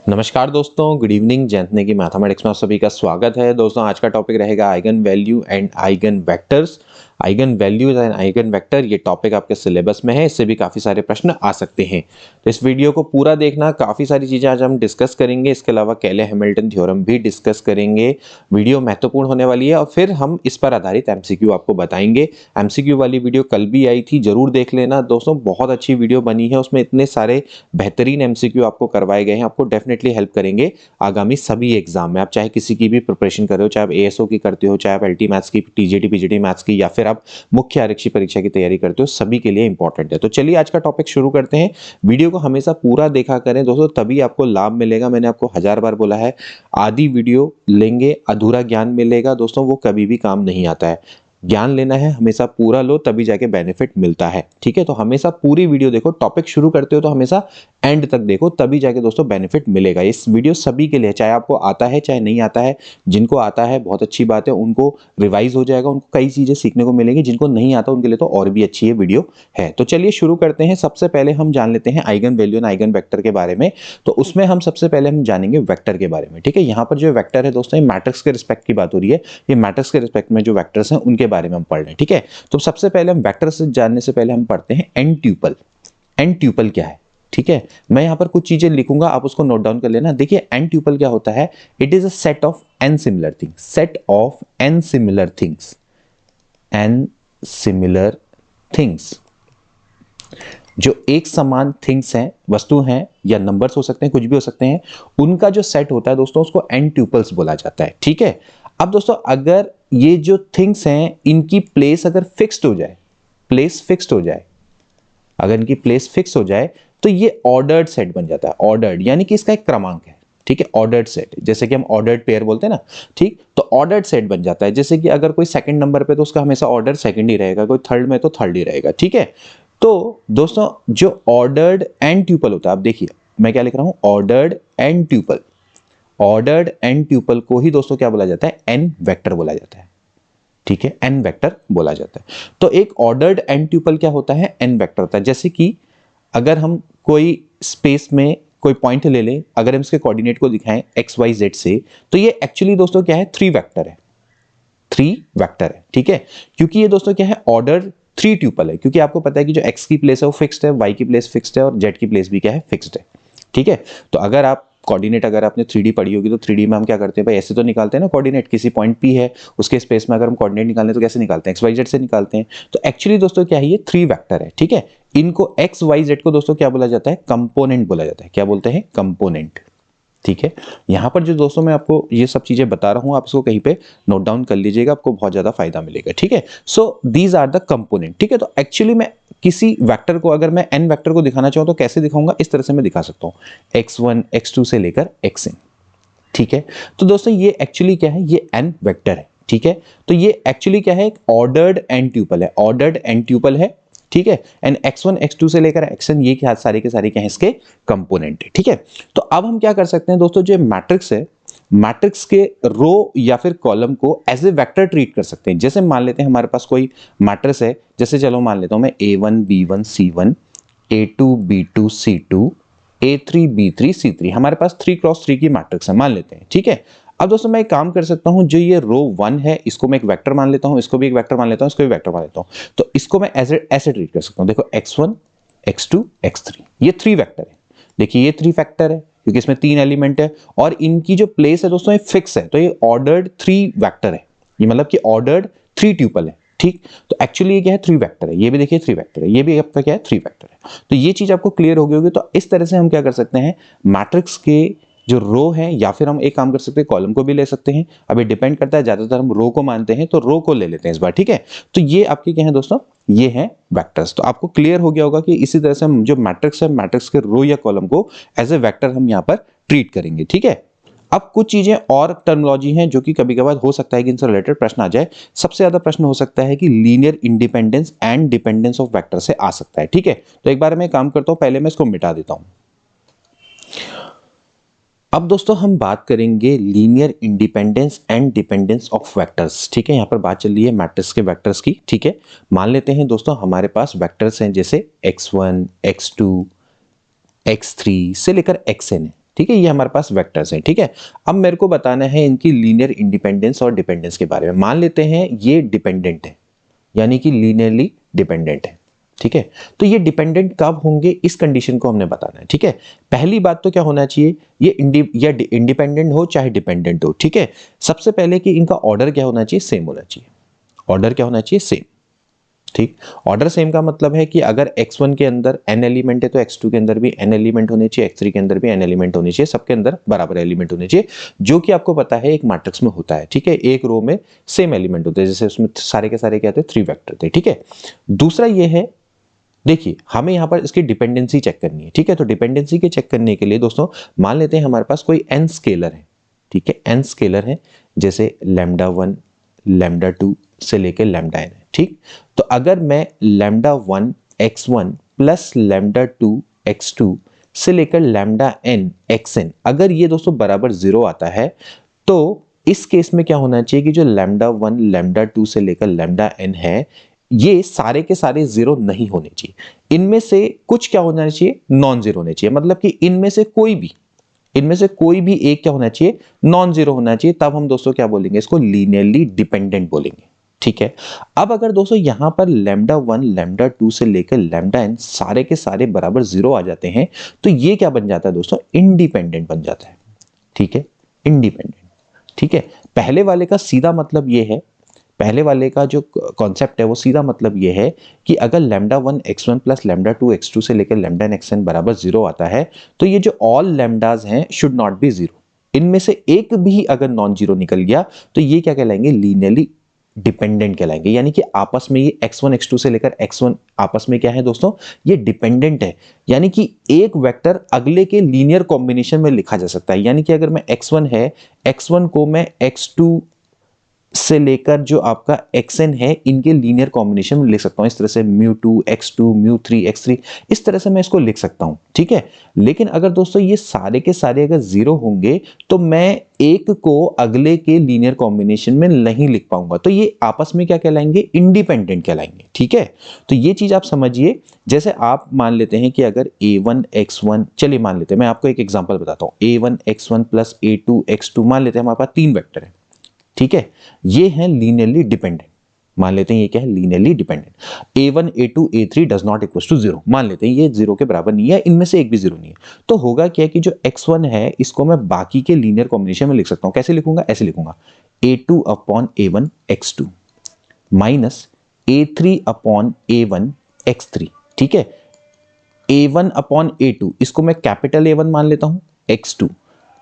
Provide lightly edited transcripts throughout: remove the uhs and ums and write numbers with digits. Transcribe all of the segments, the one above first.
नमस्कार दोस्तों, good evening. जैंतने की मैथमेटिक्स में आप सभी का स्वागत है। दोस्तों आज का टॉपिक रहेगा eigen value and eigen vectors. Eigen values and eigen vector ये टॉपिक आपके सिलेबस में है, इससे भी काफ़ी सारे प्रश्न आ सकते हैं। तो इस वीडियो को पूरा देखना, काफ़ी सारी चीज़ें आज हम डिस्कस करेंगे। इसके अलावा केले हैमिल्टन थ्योरम भी डिस्कस करेंगे। वीडियो महत्वपूर्ण होने वाली है और फिर हम इस पर आधारित एमसीक्यू आपको बताएंगे। एमसीक्यू वाली वीडियो कल भी आई थी, जरूर देख लेना दोस्तों, बहुत अच्छी वीडियो बनी है। उसमें इतने सारे बेहतरीन एमसीक्यू आपको करवाए गए हैं, आपको डेफिनेटली हेल्प करेंगे आगामी सभी एग्जाम में। आप चाहे किसी की भी प्रिपरेशन कर रहे हो, चाहे आप एएसओ की करते हो, चाहे आप एलटी मैथ्स की, टीजीटी पीजीटी मैथ्स की, या फिर आप मुख्य आरक्षी परीक्षा की तैयारी करते हो, सभी के लिए इंपॉर्टेंट है। तो चलिए आज का टॉपिक शुरू करते हैं। वीडियो को हमेशा पूरा देखा करें दोस्तों, तभी आपको लाभ मिलेगा। मैंने आपको 1000 बार बोला है, आधी वीडियो लेंगे अधूरा ज्ञान मिलेगा दोस्तों, वो कभी भी काम नहीं आता है। ज्ञान लेना है हमेशा पूरा लो, तभी जाके बेनिफिट मिलता है। ठीक है, तो हमेशा पूरी वीडियो देखो। टॉपिक शुरू करते हो तो हमेशा एंड तक देखो, तभी जाके दोस्तों बेनिफिट मिलेगा। इस वीडियो सभी के लिए, चाहे आपको आता है चाहे नहीं आता है। जिनको आता है बहुत अच्छी बात है, उनको रिवाइज हो जाएगा, उनको कई चीजें सीखने को मिलेंगी। जिनको नहीं आता उनके लिए तो और भी अच्छी ये वीडियो है। तो चलिए शुरू करते हैं। सबसे पहले हम जान लेते हैं eigen value and eigen vector के बारे में। तो उसमें हम सबसे पहले हम जानेंगे वेक्टर के बारे में। ठीक है, यहाँ पर जो वेक्टर है दोस्तों, ये मैट्रिक्स के रिस्पेक्ट की बात हो रही है। ये मैट्रिक्स के रिस्पेक्ट में जो वेक्टर्स हैं उनके बारे में हम पढ़ रहे हैं। ठीक है, तो सबसे पहले हम वेक्टर से जानने से पहले हम पढ़ते हैं एन ट्यूपल। एन ट्यूपल क्या है? ठीक है, मैं यहां पर कुछ चीजें लिखूंगा, आप उसको नोट डाउन कर लेना। देखिए एन ट्यूपल क्या होता है? It is a set of n similar things. Set of n similar things. N similar things, जो एक समान थिंग्स हैं, वस्तु हैं या नंबर्स हो सकते हैं, कुछ भी हो सकते हैं, उनका जो सेट होता है दोस्तों, उसको एन ट्यूपल्स बोला जाता है। ठीक है, अब दोस्तों अगर ये जो थिंग्स हैं इनकी प्लेस अगर फिक्स्ड हो जाए, प्लेस फिक्स्ड हो जाए, अगर इनकी प्लेस फिक्स हो जाए तो ये ऑर्डर्ड सेट बन जाता है। ऑर्डर्ड यानी कि इसका एक क्रमांक है। ठीक है, ऑर्डर्ड सेट, जैसे कि हम ऑर्डर्ड पेयर बोलते हैं ना। ठीक, तो ऑर्डर्ड सेट बन जाता है। जैसे कि अगर कोई सेकंड नंबर पे तो उसका हमेशा ऑर्डर सेकंड ही रहेगा, कोई थर्ड में तो थर्ड ही रहेगा। ठीक है, तो दोस्तों जो ऑर्डर्ड एन ट्यूपल होता है, आप देखिए मैं क्या लिख रहा हूं, ordered n tuple. Ordered n tuple को ही दोस्तों क्या बोला जाता है? एन वेक्टर बोला जाता है। ठीक है, एन वेक्टर बोला जाता है। तो एक ऑर्डर्ड एन ट्यूपल क्या होता है? एन वेक्टर होता है। जैसे कि अगर हम कोई स्पेस में कोई पॉइंट ले लें, अगर हम इसके कोऑर्डिनेट को दिखाएं एक्स वाई जेड से, तो ये एक्चुअली दोस्तों क्या है? थ्री वेक्टर है। थ्री वेक्टर है। ठीक है, क्योंकि ये दोस्तों क्या है? ऑर्डर थ्री ट्यूपल है। क्योंकि आपको पता है कि जो एक्स की प्लेस है वो फिक्स्ड है, वाई की प्लेस फिक्स्ड है और जेड की प्लेस भी क्या है? फिक्स्ड है। ठीक है, तो अगर आप कोऑर्डिनेट, अगर आपने 3D पढ़ी होगी तो 3D में हम क्या करते हैं भाई? ऐसे तो निकालते हैं ना कोऑर्डिनेट। किसी पॉइंट P है, उसके स्पेस में अगर हम कोऑर्डिनेट निकालते हैं तो कैसे निकालते हैं? एक्स वाई जेड से निकालते हैं। तो एक्चुअली दोस्तों क्या है? ये थ्री वेक्टर है। ठीक है, इनको एक्स वाई जेड को दोस्तों क्या बोला जाता है? कंपोनेंट बोला जाता है। क्या बोलते हैं? कंपोनेंट। ठीक है, यहां पर जो दोस्तों मैं आपको ये सब चीजें बता रहा हूं, आप इसको कहीं पे नोट डाउन कर लीजिएगा, आपको बहुत ज्यादा फायदा मिलेगा। ठीक है, so these are the component. ठीक है, तो एक्चुअली मैं किसी वेक्टर को, अगर मैं एन वेक्टर को दिखाना चाहूं तो कैसे दिखाऊंगा? इस तरह से मैं दिखा सकता हूं, x1 x2 से लेकर xn। ठीक है, तो दोस्तों ये एक्चुअली क्या है? ये एन वेक्टर है। ठीक है, तो ये एक्चुअली क्या है? एक ऑर्डर्ड एन ट्यूपल है। ऑर्डर्ड एन ट्यूपल है। ठीक है, एंड x1 x2 से लेकर xn ये क्या सारे के सारे क्या है? इसके कंपोनेंट है। ठीक है, तो अब हम क्या कर सकते हैं दोस्तों? जो मैट्रिक्स है, मैट्रिक्स के रो या फिर कॉलम को एज ए वेक्टर ट्रीट कर सकते हैं। जैसे मान लेते हैं हमारे पास कोई मैट्रिक्स है, जैसे चलो मान लेता हूं मैं a1 b1 c1 a2 b2 c2 a3 b3 c3। हमारे पास 3x3 की मैट्रिक्स है मान लेते हैं। ठीक है, अब दोस्तों मैं एक काम कर सकता हूं, जो ये रो 1 है इसको मैं एक वेक्टर मान लेता हूं, इसको भी एक वेक्टर मान लेता हूं, इसको भी वेक्टर मान लेता हूं। तो इसको मैं ऐसे ट्रीट कर सकता हूं। देखो x1 x2 x3, ये थ्री वेक्टर है। देखिए ये थ्री फैक्टर है क्योंकि इसमें तीन एलिमेंट है और इनकी जो प्लेस है दोस्तों ये फिक्स है। तो ये ऑर्डर्ड थ्री वेक्टर है, ये मतलब कि ऑर्डर्ड थ्री ट्यूपल है। ठीक, तो एक्चुअली ये क्या है? थ्री वेक्टर है। ये भी देखिए थ्री वेक्टर है, ये भी आपका क्या है? थ्री वेक्टर है। तो ये चीज आपको क्लियर हो गई होगी। तो इस तरह से हम क्या कर सकते हैं? मैट्रिक्स के जो रो है, या फिर हम एक काम कर सकते हैं कॉलम को भी ले सकते हैं। अभी डिपेंड करता है, ज्यादातर हम रो को मानते हैं तो रो को ले लेते हैं इस बार। ठीक है, तो ये आपके क्या है दोस्तों? ये है वेक्टर्स। तो आपको क्लियर हो गया होगा कि इसी तरह से हम जो मैट्रिक्स है, मैट्रिक्स के रो या कॉलम को एज ए वेक्टर हम यहाँ पर ट्रीट करेंगे। ठीक है, अब कुछ चीजें और टर्मिनोलॉजी हैं जो कि कभी कभार हो सकता है कि इनसे रिलेटेड प्रश्न आ जाए। सबसे ज्यादा प्रश्न हो सकता है कि linear independence and dependence of vector से आ सकता है। ठीक है, तो एक बार मैं काम करता हूं, पहले मैं इसको मिटा देता हूं। अब दोस्तों हम बात करेंगे linear independence and dependence of vectors. ठीक है, यहां पर बात चल रही है मैट्रिक्स के वेक्टर्स की। ठीक है, मान लेते हैं दोस्तों हमारे पास वेक्टर्स हैं जैसे x1 x2 x3 से लेकर xn है। ठीक है, ये हमारे पास वेक्टर्स हैं। ठीक है, अब मेरे को बताना है इनकी लीनियर इंडिपेंडेंस और डिपेंडेंस के बारे में। मान लेते हैं ये डिपेंडेंट है, यानी कि लीनियरली डिपेंडेंट है। ठीक है, तो ये डिपेंडेंट कब होंगे, इस कंडीशन को हमने बताना है। ठीक है, पहली बात तो क्या होना चाहिए, ये इंडिपेंडेंट हो चाहे डिपेंडेंट हो। ठीक है, सबसे पहले कि इनका ऑर्डर क्या होना चाहिए, सेम होना चाहिए। ऑर्डर क्या होना चाहिए, सेम। ठीक, ऑर्डर सेम का मतलब है कि अगर x1 के अंदर n एलिमेंट है तो x2 के अंदर भी n एलिमेंट होने चाहिए, x3 के अंदर भी n एलिमेंट होने चाहिए, सबके अंदर बराबर एलिमेंट होने चाहिए, जो कि आपको पता है एक मैट्रिक्स में होता है। ठीक है, एक रो में सेम एलिमेंट होते हैं, जैसे उसमें सारे के सारे क्या थे, 3 वेक्टर थे। ठीक है, दूसरा ये है, देखिए हमें यहां पर इसकी डिपेंडेंसी चेक करनी है। ठीक है, तो डिपेंडेंसी के चेक करने के लिए दोस्तों मान लेते हैं हमारे पास कोई n स्केलर है। ठीक है, n स्केलर है, जैसे λ1 λ2 से लेकर λn है। ठीक, तो अगर मैं λ1 x1 प्लस λ2 x2 से लेकर λn xn, अगर ये दोस्तों बराबर 0 आता है, तो इस केस में क्या होना चाहिए कि जो λ1 λ2 से लेकर λn है, ये सारे के सारे 0 नहीं होने चाहिए। इनमें से कुछ क्या होना चाहिए, नॉन जीरो होने चाहिए। मतलब कि इनमें से कोई भी एक क्या होना चाहिए, नॉन जीरो होना चाहिए। तब हम दोस्तों क्या बोलेंगे, इसको लीनियरली डिपेंडेंट बोलेंगे। ठीक है, अब अगर दोस्तों यहां पर λ1 λ2 से लेकर λn सारे के सारे बराबर 0 आ जाते हैं, तो ये क्या बन जाता है दोस्तों, इंडिपेंडेंट बन जाता है। ठीक है, इंडिपेंडेंट। ठीक है, पहले वाले का सीधा मतलब ये है, पहले वाले का जो कॉन्सेप्ट है वो सीधा मतलब ये है कि अगर λ1 x1 प्लस λ2 x2 से लेकर λn xn बराबर 0 आता है, तो ये जो ऑल लैम्डाज हैं शुड नॉट बी 0। इनमें से एक भी अगर नॉन जीरो निकल गया तो ये क्या कहलाएंगे, लीनियरली डिपेंडेंट कहलाएंगे। यानी कि आपस में ये x1 x2 से लेकर x1 आपस में क्या है दोस्तों, ये डिपेंडेंट है। यानी कि एक वेक्टर अगले के लीनियर कॉम्बिनेशन में लिखा जा सकता है। यानी कि अगर मैं x1 है, x1 को मैं x2 से लेकर जो आपका xn है, इनके लीनियर कॉम्बिनेशन में लिख सकता हूं। इस तरह से μ2 x2 μ3 x3, इस तरह से मैं इसको लिख सकता हूं। ठीक है, लेकिन अगर दोस्तों ये सारे के सारे अगर 0 होंगे तो मैं एक को अगले के लीनियर कॉम्बिनेशन में नहीं लिख पाऊंगा, तो ये आपस में क्या कहलाएंगे, इंडिपेंडेंट कहलाएंगे। ठीक है, तो ये चीज आप समझिए। जैसे आप मान लेते हैं कि अगर a1 x1, चलिए मान लेते हैं, मैं आपको एक एग्जांपल बताता हूं, a1 x1 plus a2 x2, मान लेते हैं हमारे पास 3 वेक्टर है। ठीक है, ये है लीनियरली डिपेंडेंट। मान लेते हैं ये क्या है, linearly dependent. a1 a2 a3 does not equal to 0, मान लेते हैं ये 0 के बराबर नहीं है, इनमें से एक भी 0 नहीं है। तो होगा क्या कि जो x1 है इसको मैं बाकी के लीनियर कॉम्बिनेशन में लिख सकता हूं। कैसे लिखूंगा, ऐसे लिखूंगा, a2 upon a1 x2 minus a3 upon a1 x3। ठीक है, a1 अपॉन a2 इसको मैं कैपिटल A1 मान लेता हूं x2,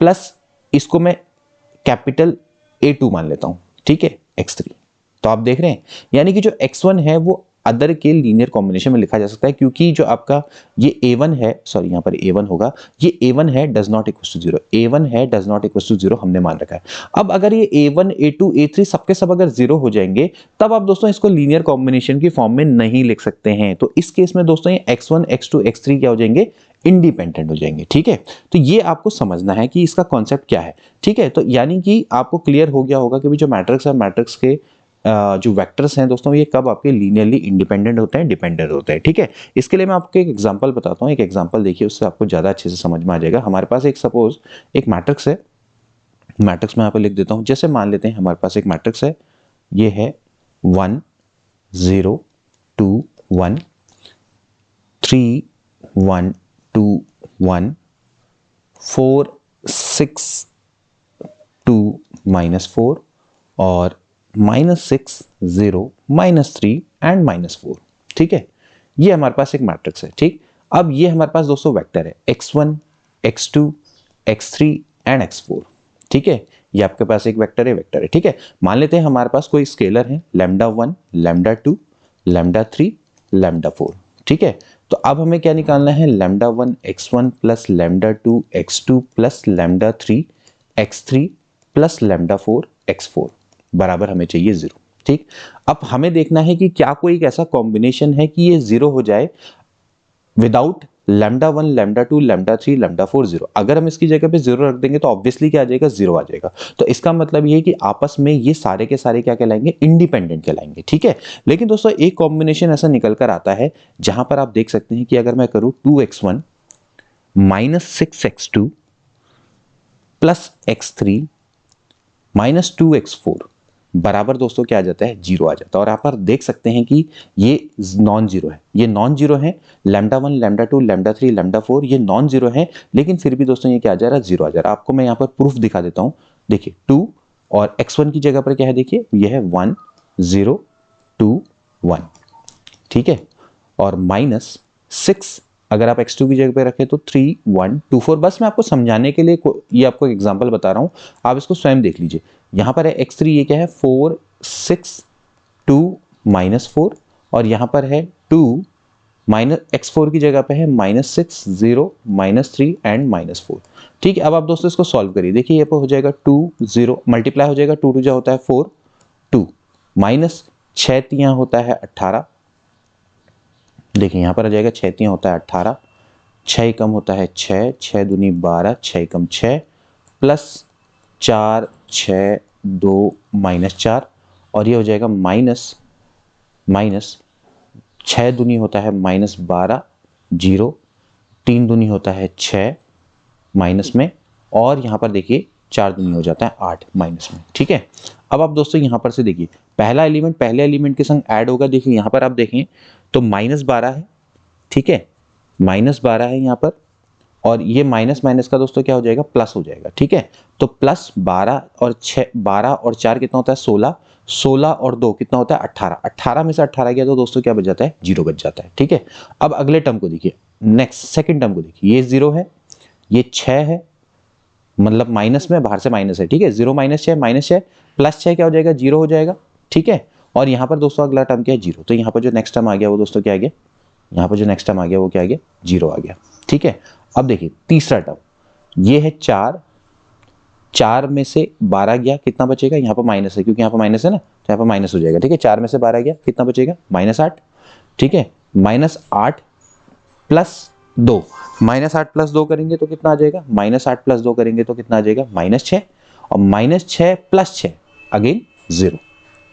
प्लस इसको मैं कैपिटल A2 मान लेता हूं। ठीक है, x3। तो आप देख रहे हैं, यानी कि जो x1 है वो अदर के लीनियर कॉम्बिनेशन में लिखा जा सकता है, क्योंकि जो आपका ये A1 है, सॉरी यहां पर A1 होगा, ये A1 है does not equal to 0, A1 है डज नॉट इक्वल टू 0 हमने मान रखा है। अब अगर ये A1 A2 A3 सबके सब अगर 0 हो जाएंगे, तब आप दोस्तों इसको लीनियर कॉम्बिनेशन की फॉर्म में नहीं लिख सकते हैं। तो इस केस में दोस्तों ये x1 x2 x3 क्या हो जाएंगे, इंडिपेंडेंट हो जाएंगे। ठीक है, तो ये आपको समझना है कि इसका कॉन्सेप्ट क्या है। ठीक है, तो यानी कि आपको क्लियर हो गया होगा कि जो मैट्रिक्स है, मैट्रिक्स के जो वेक्टर्स हैं दोस्तों, ये कब आपके लीनियरली इंडिपेंडेंट होते हैं, डिपेंडेंट होते हैं। ठीक है, इसके लिए मैं आपको एक एग्जांपल बताता हूं। एक एग्जांपल देखिए, उससे आपको ज्यादा अच्छे से समझ में आ जाएगा। हमारे पास एक सपोज एक मैट्रिक्स है, मैट्रिक्स में यहाँ पे लिख देता हूं। जैसे मान लेते हैं हमारे पास एक मैट्रिक्स है, ये है 1 0 2 1 3 1 2 1 4 6 2 -4 और -6 0 -3 एंड -4। ठीक है, ये हमारे पास एक मैट्रिक्स है। ठीक, अब ये हमारे पास दोस्तों वेक्टर है x1 x2 x3 and x4। ठीक है, ये आपके पास एक वेक्टर है। ठीक है, मान लेते हैं हमारे पास कोई स्केलर है λ1 λ2 λ3 λ4। ठीक है, तो अब हमें क्या निकालना है, λ1 x1 plus λ2 x2 plus λ3 x3 plus λ4 x4 बराबर हमें चाहिए 0। ठीक, अब हमें देखना है कि क्या कोई एक ऐसा कॉम्बिनेशन है कि ये 0 हो जाए विदाउट λ1 λ2 λ3 λ4 0। अगर हम इसकी जगह पे 0 रख देंगे तो ऑब्वियसली क्या आ जाएगा, 0 आ जाएगा। तो इसका मतलब ये है कि आपस में ये सारे के सारे क्या कहलाएंगे, इंडिपेंडेंट कहलाएंगे। ठीक है, लेकिन दोस्तों एक कॉम्बिनेशन ऐसा निकल कर आता है जहां पर आप देख सकते हैं कि अगर मैं करूं 2x1 -6x2 plus x3 minus 2x4 बराबर दोस्तों क्या आ जाता है, जीरो आ जाता है। और यहाँ पर देख सकते हैं कि ये नॉन जीरो है, ये नॉन जीरो है, लैम्डा 1 लैम्डा 2 लैम्डा 3 लैम्डा 4 ये नॉन जीरो है, लेकिन फिर भी दोस्तों ये क्या आ जा रहा है, जीरो आ जा रहा है। आपको मैं यहाँ पर प्रूफ दिखा देता हूँ। देखिए 2 और x1 की जगह पर क्या है, देखिए ये है 1 0 2 1, ठीक है। और माइनस 6 अगर आप x2 की जगह पे रखें तो 3 1 2 4। बस मैं आपको समझाने के लिए ये आपको एग्जांपल बता रहा हूं, आप इसको स्वयं देख लीजिए। यहां पर है x3, ये क्या है 4 6 2 माइनस 4, और यहां पर है 2 माइनस x4 की जगह पे है माइनस 6 0 माइनस 3 एंड माइनस 4, ठीक है। अब आप दोस्तों इसको सॉल्व करिए, देखिए ये पर हो जाएगा 2 0 मल्टीप्लाई हो जाएगा, 2 2 जा होता है 4 2 माइनस 6 3 होता है 18, देखिए यहां पर आ जाएगा 6 3 होता है 18, 6 कम होता है 6 6 दूनी 12 6 कम 6 प्लस 4 6 2 माइनस 4, और ये हो जाएगा माइनस माइनस 6 दूनी होता है माइनस 12 0, 3 दूनी होता है 6 माइनस में, और यहां पर देखिए 4 दूनी हो जाता है 8 माइनस में, ठीक है। अब आप दोस्तों यहां पर से देखिए पहला एलिमेंट पहले एलिमेंट के संग ऐड होगा, देखिए यहां पर आप देखें तो माइनस 12 है, ठीक है, माइनस 12 है यहां पर, और ये माइनस माइनस का दोस्तों क्या हो जाएगा, प्लस हो जाएगा, ठीक है। तो प्लस 12 और 6 12 और 4 कितना होता है 16, 16 और 2 कितना होता है 18, 18 में से 18 गया तो दोस्तों क्या बच जाता है, जीरो बच जाता है, ठीक है। अब अगले टर्म को देखिए, नेक्स्ट सेकंड टर्म को देखिए, ये जीरो है, ये 6 है, मतलब माइनस में बाहर से माइनस है, ठीक है, 0 माइनस 6 प्लस 6 क्या हो जाएगा, जीरो हो जाएगा, ठीक है। और यहाँ पर दोस्तों अगला टर्म क्या है, जीरो, तो यहाँ पर जो नेक्स्ट टर्म आ गया वो दोस्तों क्या आ गया, यहाँ पर जो नेक्स्ट टर्म आ गया वो क्या आ गया, जीरो आ गया, ठीक है। अब देखिए तीसरा टर्म, ये है 4, 4 में से 12 गया, कितना बचेगा, यहाँ पर माइनस है क्योंकि यहाँ पर माइनस है ना, तो यहाँ पर माइनस हो जाएगा, ठीक है। 4 में से 12 गया, कितना बचेगा, माइनस 8, ठीक है। माइनस 8 प्लस 2, माइनस 8 प्लस 2 करेंगे तो कितना आ जाएगा, माइनस 8 प्लस 2 करेंगे तो कितना आ जाएगा, माइनस 6, और माइनस 6 प्लस 6 अगेन 0,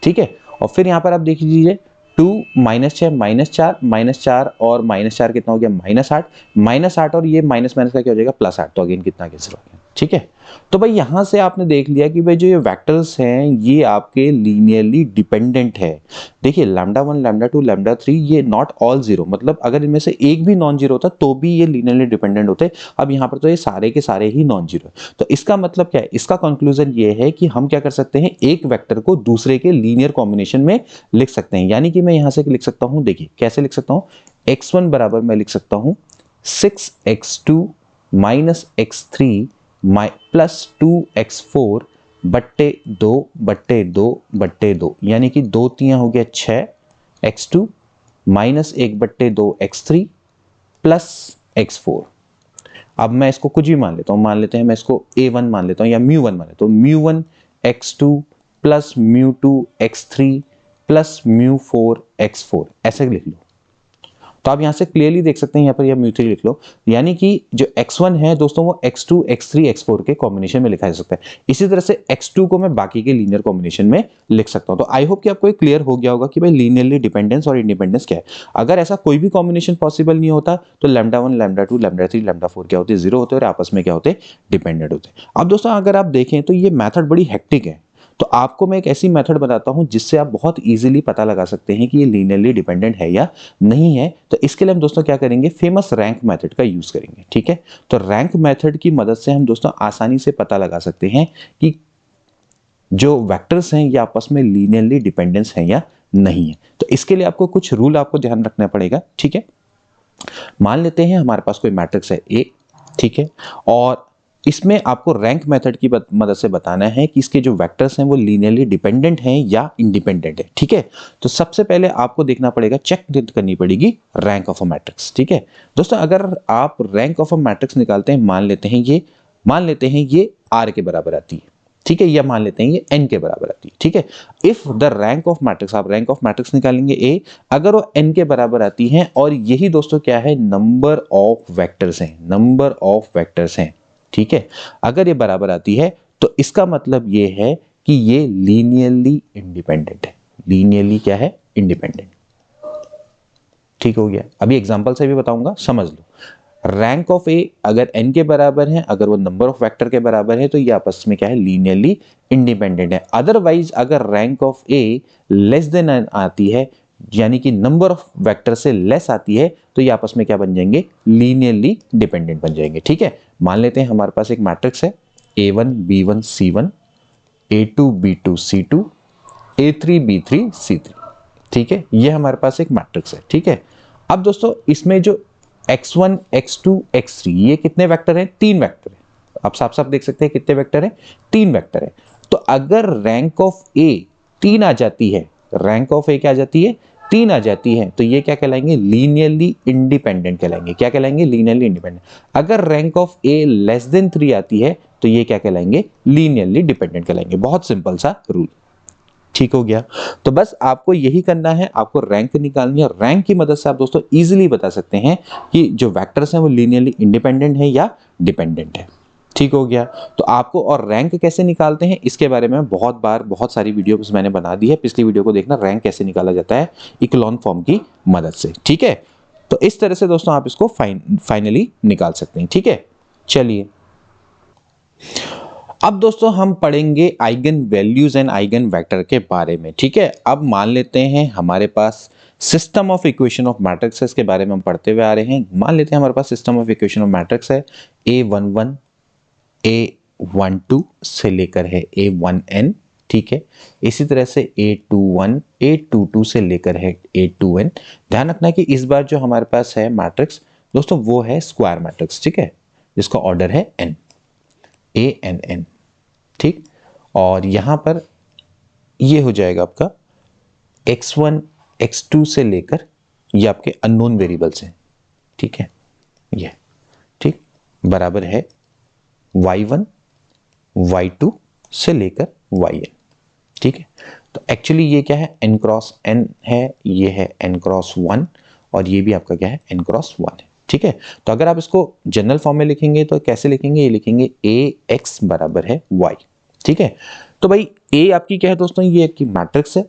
ठीक है। और फिर यहाँ पर आप देख लीजिए 2 माइनस 6 माइनस 4 और माइनस 4 कितना हो गया, माइनस 8 और ये माइनस माइनस का क्या हो जाएगा, प्लस 8, तो अगेन कितना कैंसिल हो गया, ठीक है। तो भाई यहां से आपने देख लिया कि भाई जो ये वेक्टर्स हैं ये आपके लीनियरली डिपेंडेंट है। देखिए लैम्डा 1 लैम्डा 2 लैम्डा 3 ये नॉट ऑल जीरो, मतलब अगर इनमें से एक भी नॉन जीरो होता तो भी ये लीनियरली डिपेंडेंट होते। अब यहाँ पर तो ये सारे के सारे ही नॉन जीरो है, तो इसका मतलब क्या है, इसका कंक्लूजन ये है कि हम क्या कर सकते हैं, एक वेक्टर को दूसरे के लीनियर कॉम्बिनेशन में लिख सकते हैं। यानी कि मैं यहां से लिख सकता हूं, देखिए कैसे लिख सकता हूं, x1 बराबर मैं लिख सकता हूं 6x2 minus x3 plus 2x4 बट्टे 2 यानी कि 2 3 हो गया 6 x2 माइनस 1 बट्टे 2 x3 प्लस x4। अब मैं इसको कुछ भी मान लेता हूं, मान लेते हैं मैं इसको a1 मान लेता हूं या μ1 मान लेता हूं, μ1 x2 plus μ2 x3 plus μ4 x4, ऐसे लिख लो। तो आप यहां से क्लियरली देख सकते हैं, यहां पर या μ3 लिख लो, यानी कि जो x1 है दोस्तों वो x2 x3 x4 के कॉम्बिनेशन में लिखा जा सकता है। इसी तरह से x2 को मैं बाकी के लीनियर कॉम्बिनेशन में लिख सकता हूं। तो आई होप कि आपको क्लियर हो गया होगा कि भाई लीनियरली डिपेंडेंस और इंडिपेंडेंस क्या है। अगर ऐसा कोई भी कॉम्बिनेशन पॉसिबल नहीं होता तो लैम्डा 1 लैम्डा 2 लैम्डा 3 लैम्डा 4 क्या होते हैं, जीरो होते हैं और आपस में क्या होते, डिपेंडेंट होते हैं। अब दोस्तों अगर आप देखें तो ये मेथड बड़ी हेक्टिक है, तो आपको मैं एक ऐसी मेथड बताता हूं जिससे आप बहुत इजीली पता लगा सकते हैं कि ये लीनियरली डिपेंडेंट है या नहीं है। तो इसके लिए हम दोस्तों क्या करेंगे, फेमस रैंक मेथड का यूज करेंगे, ठीक है। तो रैंक मेथड की मदद से हम दोस्तों आसानी से पता लगा सकते हैं कि जो वेक्टर्स हैं ये आपस में लीनियरली डिपेंडेंस है या नहीं है। तो इसके लिए आपको कुछ रूल आपको ध्यान रखना पड़ेगा, ठीक है। मान लेते हैं हमारे पास कोई मैट्रिक्स है ए, ठीक है, और इसमें आपको रैंक मेथड की मदद से बताना है कि इसके जो वेक्टर्स हैं वो लीनियरली डिपेंडेंट हैं या इंडिपेंडेंट है, ठीक है। तो सबसे पहले आपको देखना पड़ेगा, चेक करनी पड़ेगी रैंक ऑफ अ मैट्रिक्स, ठीक है। दोस्तों अगर आप रैंक ऑफ अ मैट्रिक्स निकालते हैं, मान लेते हैं ये R के बराबर आती है, ठीक है, या मान लेते हैं ये n के बराबर आती है, ठीक है। If the rank of matrix, आप रैंक ऑफ मैट्रिक्स निकालेंगे A, अगर वो n के बराबर आती है, और यही दोस्तों क्या है, नंबर ऑफ वेक्टर्स हैं, ठीक है। अगर ये बराबर आती है तो इसका मतलब ये है कि ये लीनियरली इंडिपेंडेंट है, लीनियरली क्या है, इंडिपेंडेंट, ठीक हो गया। अभी एग्जांपल से भी बताऊंगा, समझ लो। रैंक ऑफ ए अगर n के बराबर है, अगर वो नंबर ऑफ वेक्टर के बराबर है, तो ये आपस में क्या है, लीनियरली इंडिपेंडेंट है। अदरवाइज अगर rank of A less than n आती है, यानी कि नंबर ऑफ वेक्टर से लेस आती है, तो ये आपस में क्या बन जाएंगे, लीनियरली डिपेंडेंट बन जाएंगे। ठीक है, मान लेते हैं हमारे पास एक मैट्रिक्स है a1 b1 c1 a2 b2 c2 a3 b3 c3। ठीक है, ये हमारे पास एक मैट्रिक्स है। ठीक है, अब दोस्तों इसमें जो x1 x2 x3 ये कितने वेक्टर हैं, 3 वेक्टर है। आप साफ साफ देख सकते हैं कितने वेक्टर है, 3 वेक्टर है। तो अगर रैंक ऑफ ए 3 आ जाती है, रैंक ऑफ ए क्या आ जाती है, 3 आ जाती है, तो ये क्या कहलाएंगे, लीनियरली इंडिपेंडेंट कहलाएंगे। क्या कहलाएंगे, लीनियरली इंडिपेंडेंट। अगर rank of A less than 3 आती है, तो ये क्या कहलाएंगे, लीनियरली डिपेंडेंट कहलाएंगे। बहुत सिंपल सा रूल। ठीक हो गया। तो बस आपको यही करना है, आपको रैंक निकालनी है। रैंक की मदद से आप दोस्तों इजीली बता सकते हैं कि जो वेक्टर्स हैं वो लीनियरली इंडिपेंडेंट है या डिपेंडेंट है। ठीक हो गया। तो आपको और रैंक कैसे निकालते हैं इसके बारे में बहुत बार बहुत सारी वीडियोस मैंने बना दी है, पिछली वीडियो को देखना, रैंक कैसे निकाला जाता है इकोलॉन फॉर्म की मदद से। ठीक है, तो इस तरह से दोस्तों आप इसको फाइनली निकाल सकते हैं। ठीक है, चलिए अब दोस्तों हम पढ़ेंगे eigen values and eigen vector के बारे में। ठीक है, अब मान लेते हैं हमारे पास system of equation of matrix के बारे में हम पढ़ते हुए आ रहे हैं। मान लेते हैं हमारे पास system of equation of matrix है A11 A12 से लेकर है A1n। ठीक है, इसी तरह से A21 A22 से लेकर है A2n। ध्यान रखना कि इस बार जो हमारे पास है मैट्रिक्स दोस्तों वो है स्क्वायर मैट्रिक्स। ठीक है, जिसका ऑर्डर है n, ANN। ठीक, और यहां पर ये हो जाएगा आपका x1 x2 से लेकर ये आपके अननोन वेरिएबल्स हैं। ठीक है, ये ठीक बराबर है y1 y2 से लेकर yn। ठीक है, तो एक्चुअली ये क्या है, n क्रॉस n है, ये है n क्रॉस 1 और ये भी आपका क्या है, n क्रॉस 1 है। ठीक है, तो अगर आप इसको जनरल फॉर्म में लिखेंगे तो कैसे लिखेंगे, ये लिखेंगे ax बराबर है y। ठीक है, तो भाई a आपकी क्या है दोस्तों, ये आपकी मैट्रिक्स है।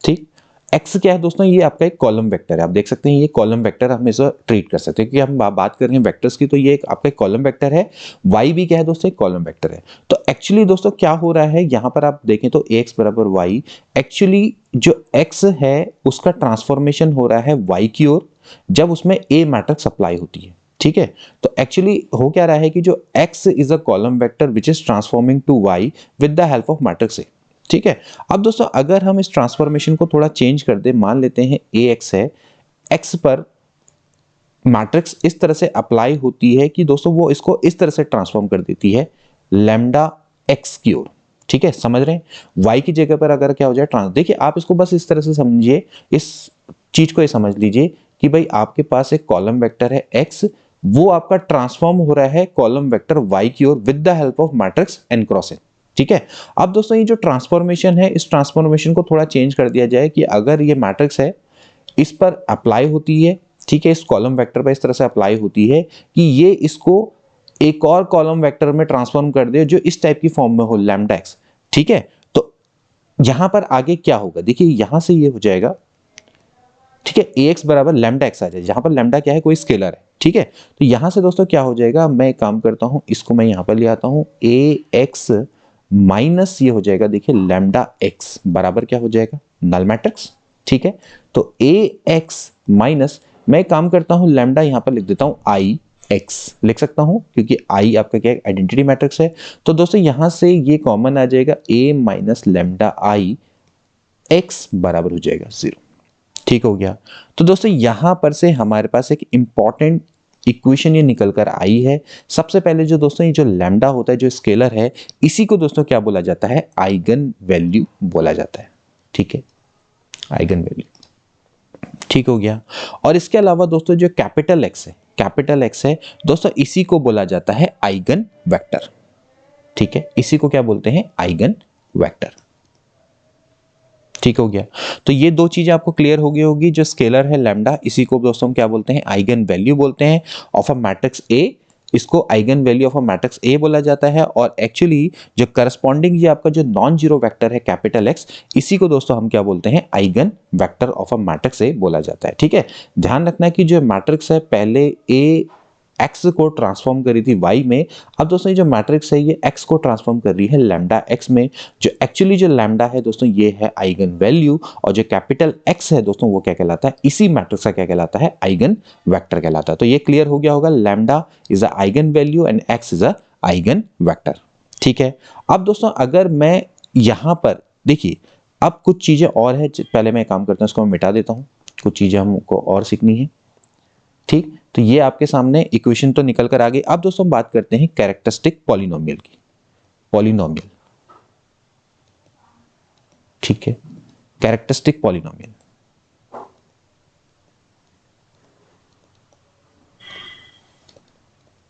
ठीक, x क्या है दोस्तों, ये आपका एक कॉलम वेक्टर है। आप देख सकते हैं ये कॉलम वेक्टर हम इसे ट्रीट कर सकते हैं क्योंकि हम बात कर रहे हैं वेक्टर्स की, तो ये एक आपका कॉलम वेक्टर है। y भी क्या है दोस्तों, एक कॉलम वेक्टर है। तो एक्चुअली दोस्तों क्या हो रहा है यहाँ पर आप देखें तो ax बराबर y, एक्चुअली जो x है उसका ट्रांसफॉर्मेशन हो रहा है y की ओर जब उसमें a मैट्रिक्स अप्लाई होती है। ठीक है, तो एक्चुअली हो क्या रहा है कि जो x is a column vector which is transforming to y with the help of matrix a। ठीक है, अब दोस्तों अगर हम इस ट्रांसफॉर्मेशन को थोड़ा चेंज कर दे, मान लेते हैं ax है, x पर मैट्रिक्स इस तरह से अप्लाई होती है कि दोस्तों वो इसको इस तरह से ट्रांसफॉर्म कर देती है लैम्डा x की ओर। ठीक है, समझ रहे हैं, y की जगह पर अगर क्या हो जाए देखिए आप इसको बस इस तरह से समझिए, इस चीज को ये समझ लीजिए कि भाई आपके पास एक कॉलम वेक्टर है x, वो आपका ट्रांसफॉर्म हो रहा है कॉलम वेक्टर y की ओर with the help of matrix n cross n। ठीक है, अब दोस्तों ये जो ट्रांसफॉर्मेशन है, इस ट्रांसफॉर्मेशन को थोड़ा चेंज कर दिया जाए कि अगर ये मैट्रिक्स है इस पर अप्लाई होती है, ठीक है, इस कॉलम वेक्टर पर इस तरह से अप्लाई होती है कि ये इसको एक और कॉलम वेक्टर में ट्रांसफॉर्म कर दे जो इस टाइप की फॉर्म में हो लैम्डा एक्स। ठीक है, तो यहां पर आगे क्या होगा, देखिए यहां से ये हो जाएगा, ठीक है, ax बराबर लैम्डा एक्स आ जाए, जहां पर लैम्डा क्या है, कोई स्केलर है। ठीक है, तो यहां से दोस्तों क्या हो जाएगा, मैं एक काम करता हूं, इसको मैं यहां पर ले आता हूं, ax माइनस ये हो जाएगा, देखिए लैम्डा x बराबर क्या हो जाएगा, नल मैट्रिक्स। ठीक है, तो ax माइनस मैं काम करता हूं, लैम्डा यहां पर लिख देता हूं i x लिख सकता हूं क्योंकि i आपका क्या है, आइडेंटिटी मैट्रिक्स है। तो दोस्तों यहां से ये कॉमन आ जाएगा, a minus lambda i x बराबर हो जाएगा 0। ठीक हो गया। तो दोस्तों यहां पर से हमारे पास एक इंपॉर्टेंट इक्वेशन ये निकल कर आई है। सबसे पहले जो दोस्तों ये जो लैम्डा होता है, जो स्केलर है, इसी को दोस्तों क्या बोला जाता है, आइगन वैल्यू बोला जाता है। ठीक है, आइगन वैल्यू। ठीक हो गया। और इसके अलावा दोस्तों जो कैपिटल एक्स है, कैपिटल एक्स है दोस्तों, इसी को बोला जाता है आइगन वेक्टर। ठीक है, इसी को क्या बोलते हैं, आइगन वेक्टर। ठीक हो गया। तो ये दो चीजें आपको क्लियर हो गई होगी, जो स्केलर है लैम्डा, इसी को दोस्तों हम क्या बोलते हैं, आइगन वैल्यू बोलते हैं ऑफ अ मैट्रिक्स ए, इसको eigen value of a matrix A बोला जाता है। और एक्चुअली जो करस्पॉन्डिंग ये आपका जो नॉन जीरो वेक्टर है कैपिटल एक्स, इसी को दोस्तों हम क्या बोलते हैं, eigen vector of a matrix A बोला जाता है। ठीक है, ध्यान रखना है कि जो मैट्रिक्स है पहले ए x को ट्रांसफॉर्म करी थी y में, अब दोस्तों ये जो मैट्रिक्स है ये x को ट्रांसफॉर्म कर रही है लैम्डा x में, जो एक्चुअली जो लैम्डा है दोस्तों ये है आइगन वैल्यू, और जो कैपिटल x है दोस्तों वो क्या कहलाता है, इसी मैट्रिक्स का क्या कहलाता है, आइगन वेक्टर कहलाता है। तो ये क्लियर हो गया होगा, lambda is a eigen value and x is a eigen vector. ठीक है, अब दोस्तों अगर मैं यहां पर देखिए, अब कुछ चीजें और है, पहले मैं काम करता हूं, इसको मैं मिटा देता हूं, कुछ चीजें हमको और सीखनी है। ठीक, तो ये आपके सामने इक्वेशन तो निकल कर आ गई। अब दोस्तों हम बात करते हैं कैरेक्टरिस्टिक पॉलिनोमियल की, पॉलिनोमियल। ठीक है, कैरेक्टरिस्टिक पॉलिनोमियल।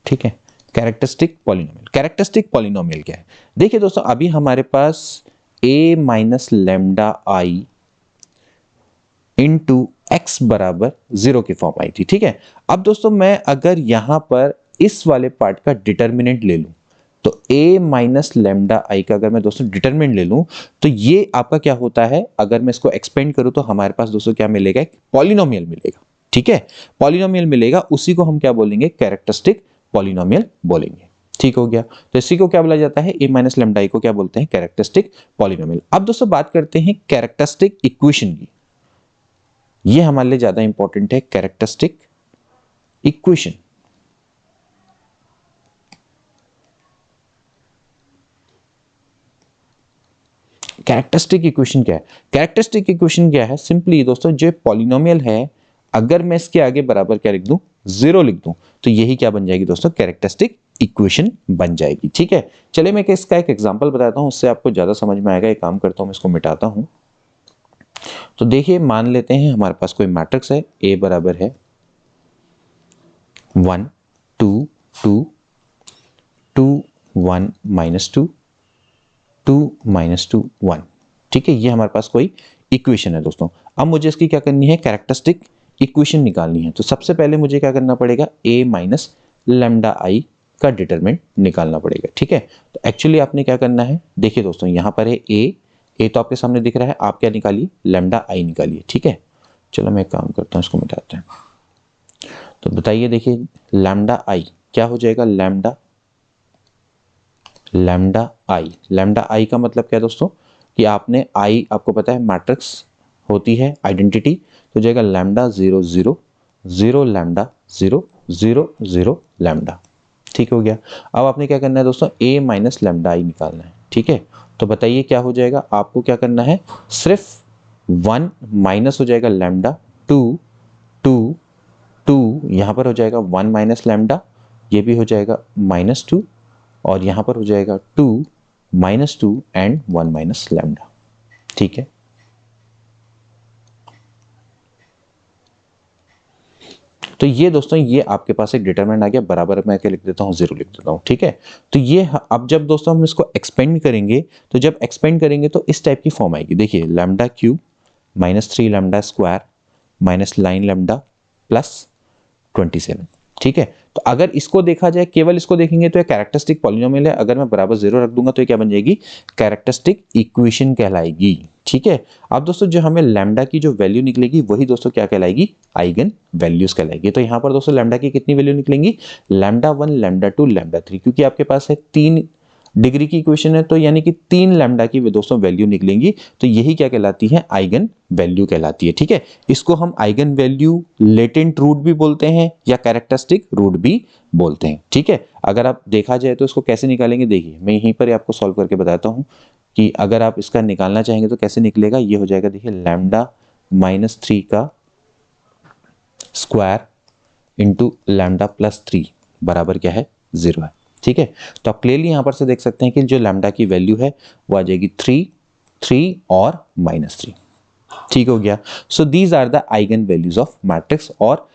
ठीक है, कैरेक्टरिस्टिक पॉलिनोमियल। कैरेक्टरिस्टिक पॉलिनोमियल क्या है, देखिए दोस्तों अभी हमारे पास a minus lambda I into x बराबर 0 की फॉर्म आई थी। ठीक है, अब दोस्तों मैं अगर यहां पर इस वाले पार्ट का डिटर्मिनेंट ले लूं, तो a माइनस लेमडा आई का अगर मैं दोस्तों डिटर्मिनेंट ले लूं, तो ये आपका क्या होता है, अगर मैं इसको एक्सपेंड करूं तो हमारे पास दोस्तों क्या मिलेगा, एक पॉलिनोमियल मिलेगा। ठीक है, पॉलिनोमियल मिलेगा, उसी को हम क्या बोलेंगे, कैरेक्टरिस्टिक पॉलिनोमियल बोलेंगे। ठीक हो गया, तो इसी को क्या बोला जाता है, a माइनस लेमडा आई को क्या बोलते हैं, कैरेक्टरिस्टिक पॉलिनोमियल। अब दोस्तों बात करते हैं कैरेक्टरिस्टिक इक्वेशन की, ये हमारे लिए ज्यादा इंपॉर्टेंट है, कैरेक्टरिस्टिक इक्वेशन। कैरेक्टरिस्टिक इक्वेशन क्या है, कैरेक्टरिस्टिक इक्वेशन क्या है, सिंपली दोस्तों जो पॉलिनोमियल है, अगर मैं इसके आगे बराबर क्या लिख दूं, 0 लिख दूं, तो यही क्या बन जाएगी दोस्तों, कैरेक्टरिस्टिक इक्वेशन बन जाएगी। ठीक है, चलिए मैं इसका एक एग्जांपल बताता हूं, उससे आपको ज्यादा समझ में आएगा। एक काम करता हूं, मैं इसको मिटाता हूं। तो देखिए मान लेते हैं हमारे पास कोई मैट्रिक्स है, a बराबर है 1 2 2 2 1 माइनस 2 2 माइनस 2 1। ठीक है, ये हमारे पास कोई इक्वेशन है दोस्तों। अब मुझे इसकी क्या करनी है, कैरेक्टरिस्टिक इक्वेशन निकालनी है। तो सबसे पहले मुझे क्या करना पड़ेगा, a माइनस लेमडा आई का डिटरमिनेंट निकालना पड़ेगा। ठीक है, तो एक्चुअली आपने क्या करना है, देखिए दोस्तों यहां पर है a तो आपके सामने दिख रहा है, आप क्या निकालिए, लेमडा आई निकालिए। ठीक है, चलो मैं एक काम करता हूं, इसको मिटाते हैं। तो बताइए, देखिए लैम्डा आई क्या हो जाएगा, लैम्डा लैम्डा आई का मतलब क्या है दोस्तों, कि आपने आई, आपको पता है मैट्रिक्स होती है आइडेंटिटी, तो जाएगा लैम्डा 0 0 0 लैम्डा 0 0 0 लैम्डा। ठीक हो गया, अब आपने क्या करना है दोस्तों, a माइनस लैम्डा आई निकालना है। ठीक है, तो बताइए क्या हो जाएगा, आपको क्या करना है, सिर्फ 1 माइनस हो जाएगा लैम्डा 2 2 2, यहां पर हो जाएगा 1 माइनस लैम्डा, ये भी हो जाएगा -2, और यहां पर हो जाएगा 2 -2 एंड 1 माइनस लैम्डा। ठीक है, तो ये दोस्तों ये आपके पास एक डिटरमिनेंट आ गया, बराबर मैं क्या लिख देता हूं, 0 लिख देता हूं। ठीक है, तो ये अब जब दोस्तों हम इसको एक्सपेंड करेंगे, तो जब एक्सपेंड करेंगे तो इस टाइप की फॉर्म आएगी। देखिए lambda cube -3 lambda square minus 9 lambda plus 27। ठीक है, तो अगर इसको देखा जाए, केवल इसको देखेंगे तो ये कैरेक्टरिस्टिक पॉलिनोमियल है, अगर मैं बराबर 0 रख दूंगा तो ये क्या बन जाएगी, कैरेक्टरिस्टिक इक्वेशन कहलाएगी। ठीक है, अब दोस्तों जो हमें लैम्डा की जो वैल्यू निकलेगी वही दोस्तों क्या कहलाएगी, आइगन वैल्यूज कहलाएगी। तो यहां पर दोस्तों लैम्डा की कितनी वैल्यू निकलेंगी, लैम्डा 1 लैम्डा 2 लैम्डा 3, क्योंकि आपके पास है 3 डिग्री की इक्वेशन है, तो यानी कि 3 लैम्डा की दोस्तों वैल्यू निकलेंगी, तो यही क्या कहलाती है, आइगन वैल्यू कहलाती है। ठीक है, इसको हम आइगन वैल्यू लेटेंट रूट भी बोलते हैं या कैरेक्टरिस्टिक रूट भी बोलते हैं। ठीक है, अगर आप देखा जाए तो इसको कैसे निकालेंगे, देखिए मैं यहीं पर आपको सॉल्व करके बताता हूं कि अगर आप इसका निकालना चाहेंगे तो कैसे निकलेगा। ये हो जाएगा, देखिए लैम्डा -3 का स्क्वायर इंटू लैम्डा +3 बराबर क्या है, 0 है। ठीक है, तो आप क्लियरली यहां पर से देख सकते हैं कि जो लैम्डा की वैल्यू है वो आ जाएगी 3 3 और -3। ठीक हो गया, so these are the eigen values of matrix, और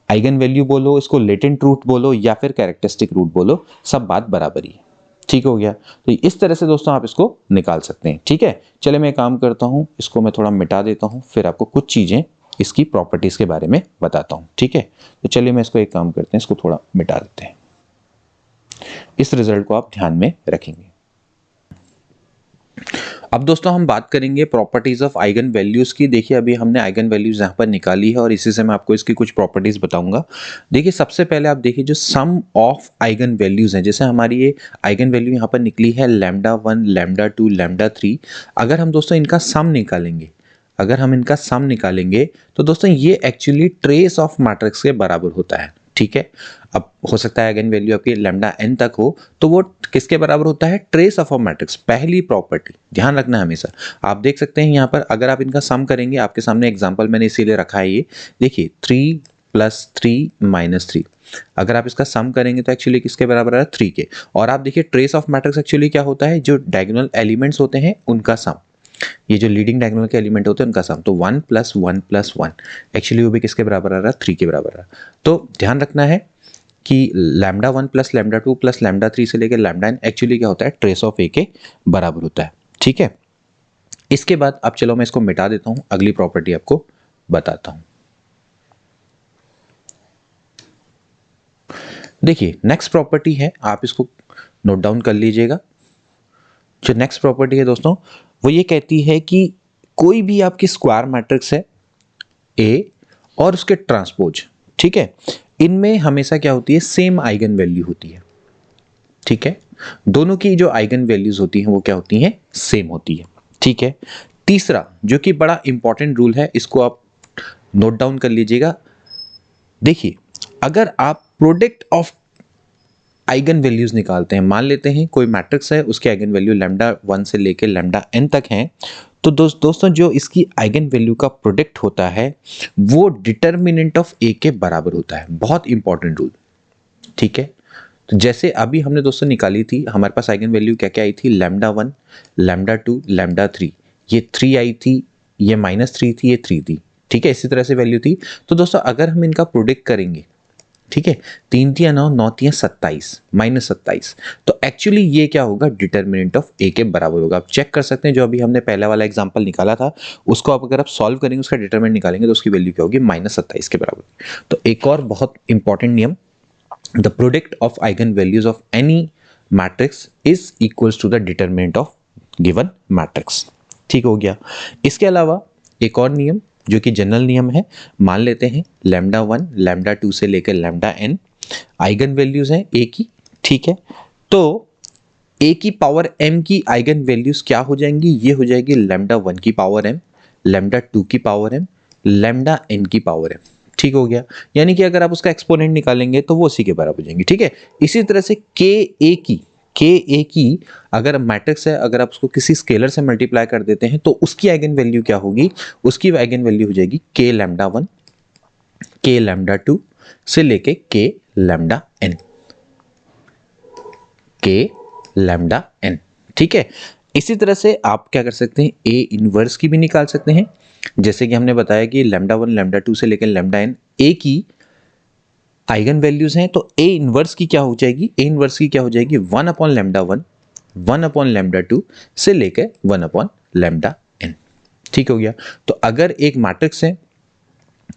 आइगन वैल्यू बोलो, इसको लेटेंट रूट बोलो या फिर कैरेक्टरिस्टिक रूट बोलो, सब बात बराबर ही है। ठीक हो गया, तो इस तरह से दोस्तों आप इसको निकाल सकते हैं। ठीक है, चले मैं काम करता हूं, इसको मैं थोड़ा मिटा देता हूं, फिर आपको कुछ चीजें इसकी प्रॉपर्टीज के बारे में बताता हूं। ठीक है, तो चलिए मैं इसको एक काम करते हैं, इसको थोड़ा मिटा देते हैं। इस रिजल्ट को आप ध्यान में रखेंगे। अब दोस्तों हम बात करेंगे प्रॉपर्टीज ऑफ आइगन वैल्यूज की। देखिए अभी हमने आइगन वैल्यूज यहाँ पर निकाली है और इसी से मैं आपको इसकी कुछ प्रॉपर्टीज बताऊंगा। देखिए सबसे पहले आप देखिए जो सम ऑफ आइगन वैल्यूज हैं, जैसे हमारी ये आइगन वैल्यू यहाँ पर निकली है λ1 λ2 λ3। अगर हम दोस्तों इनका सम निकालेंगे, अगर हम इनका सम निकालेंगे तो दोस्तों ये एक्चुअली ट्रेस ऑफ मैट्रिक्स के बराबर होता है। ठीक है, अब हो सकता है आइगन वैल्यू आपकी लैम्डा n तक हो, तो वो किसके बराबर होता है? Trace of a matrix. पहली प्रॉपर्टी ध्यान रखना है हमेशा। आप देख सकते हैं यहाँ पर अगर आप इनका सम करेंगे, आपके सामने एग्जांपल मैंने इसीलिए रखा है ये, देखिए 3 + 3 - 3, अगर आप इसका सम करेंगे तो एक्चुअली किसके बराबर है? 3 के। और आप देखिए ट्रेस ऑफ मैट्रिक्स एक्चुअली क्या होता है? जो डायगोनल एलिमेंट्स होते हैं उनका सम, ये जो लीडिंग डायगोनल के एलिमेंट होते हैं उनका सम। तो 1 + 1 + 1 एक्चुअली वो भी किसके बराबर आ रहा है? 3 के बराबर आ रहा है। तो ध्यान रखना है कि λ1 + λ2 + λ3 से लेकर λn एक्चुअली क्या होता है? ट्रेस ऑफ ए के बराबर होता है। ठीक है, इसके बाद अब चलो मैं इसको मिटा देता हूं, अगली प्रॉपर्टी आपको बताता हूं। देखिए नेक्स्ट प्रॉपर्टी है, आप इसको नोट डाउन कर लीजिएगा। जो नेक्स्ट प्रॉपर्टी है दोस्तों वो ये कहती है कि कोई भी आपकी स्क्वायर मैट्रिक्स है ए और उसके ट्रांसपोज, ठीक है, इनमें हमेशा क्या होती है? सेम आइगन वैल्यू होती है। ठीक है, दोनों की जो आइगन वैल्यूज होती हैं वो क्या होती हैं? सेम होती है। ठीक है, तीसरा जो कि बड़ा इंपॉर्टेंट रूल है, इसको आप नोट डाउन कर लीजिएगा। देखिए अगर आप प्रोडक्ट ऑफ आइगन वैल्यूज निकालते हैं, मान लेते हैं कोई मैट्रिक्स है उसके आइगन वैल्यू λ1 से लेकर λn तक हैं, तो दोस्तों जो इसकी आइगन वैल्यू का प्रोडक्ट होता है वो डिटर्मिनेंट ऑफ ए के बराबर होता है। बहुत इंपॉर्टेंट रूल। ठीक है, तो जैसे अभी हमने दोस्तों निकाली थी, हमारे पास आइगन वैल्यू क्या क्या आई थी? λ1 λ2 λ3, ये 3 आई थी, ये -3 थी, ये 3 थी। ठीक है, इसी तरह से वैल्यू थी। तो दोस्तों अगर हम इनका प्रोडक्ट करेंगे, ठीक है, 3 × 9 9 × 27 -27, तो एक्चुअली ये क्या होगा? डिटर्मिनेंट ऑफ ए के बराबर होगा। आप चेक कर सकते हैं, जो अभी हमने पहला वाला एग्जांपल निकाला था उसको आप अगर आप सॉल्व करेंगे, उसका डिटर्मिनेंट निकालेंगे तो उसकी वैल्यू क्या होगी? -27 के बराबर। तो एक और बहुत इंपॉर्टेंट नियम, the product of eigen values of any matrix is equals to the determinant of given matrix. ठीक हो गया। इसके अलावा एक और नियम जो कि जनरल नियम है, मान लेते हैं λ1 λ2 से लेकर λn आइगन वैल्यूज हैं ए की। ठीक है, तो ए की पावर m की आइगन वैल्यूज क्या हो जाएंगी? ये हो जाएगी λ1 की पावर m, λ2 की पावर m, λn की पावर m। ठीक हो गया, यानी कि अगर आप उसका एक्सपोनेंट निकालेंगे तो वो उसी के बराबर हो जाएंगे। ठीक है, इसी तरह से के ए की अगर मैट्रिक्स है, अगर आप उसको किसी स्केलर से मल्टीप्लाई कर देते हैं तो उसकी आइगन वैल्यू क्या होगी? उसकी आइगन वैल्यू हो जाएगी k λ1 k λ2 से लेके k λn, k λn। ठीक है, इसी तरह से आप क्या कर सकते हैं? ए इनवर्स की भी निकाल सकते हैं, जैसे कि हमने बताया कि λ1 λ2 से लेकर λn ए की आइगन वैल्यूज हैं, तो ए इनवर्स की क्या हो जाएगी? ए इनवर्स की क्या हो जाएगी? 1/λ1 1/λ2 से लेकर 1/λn। ठीक हो गया। तो अगर एक मैट्रिक्स है,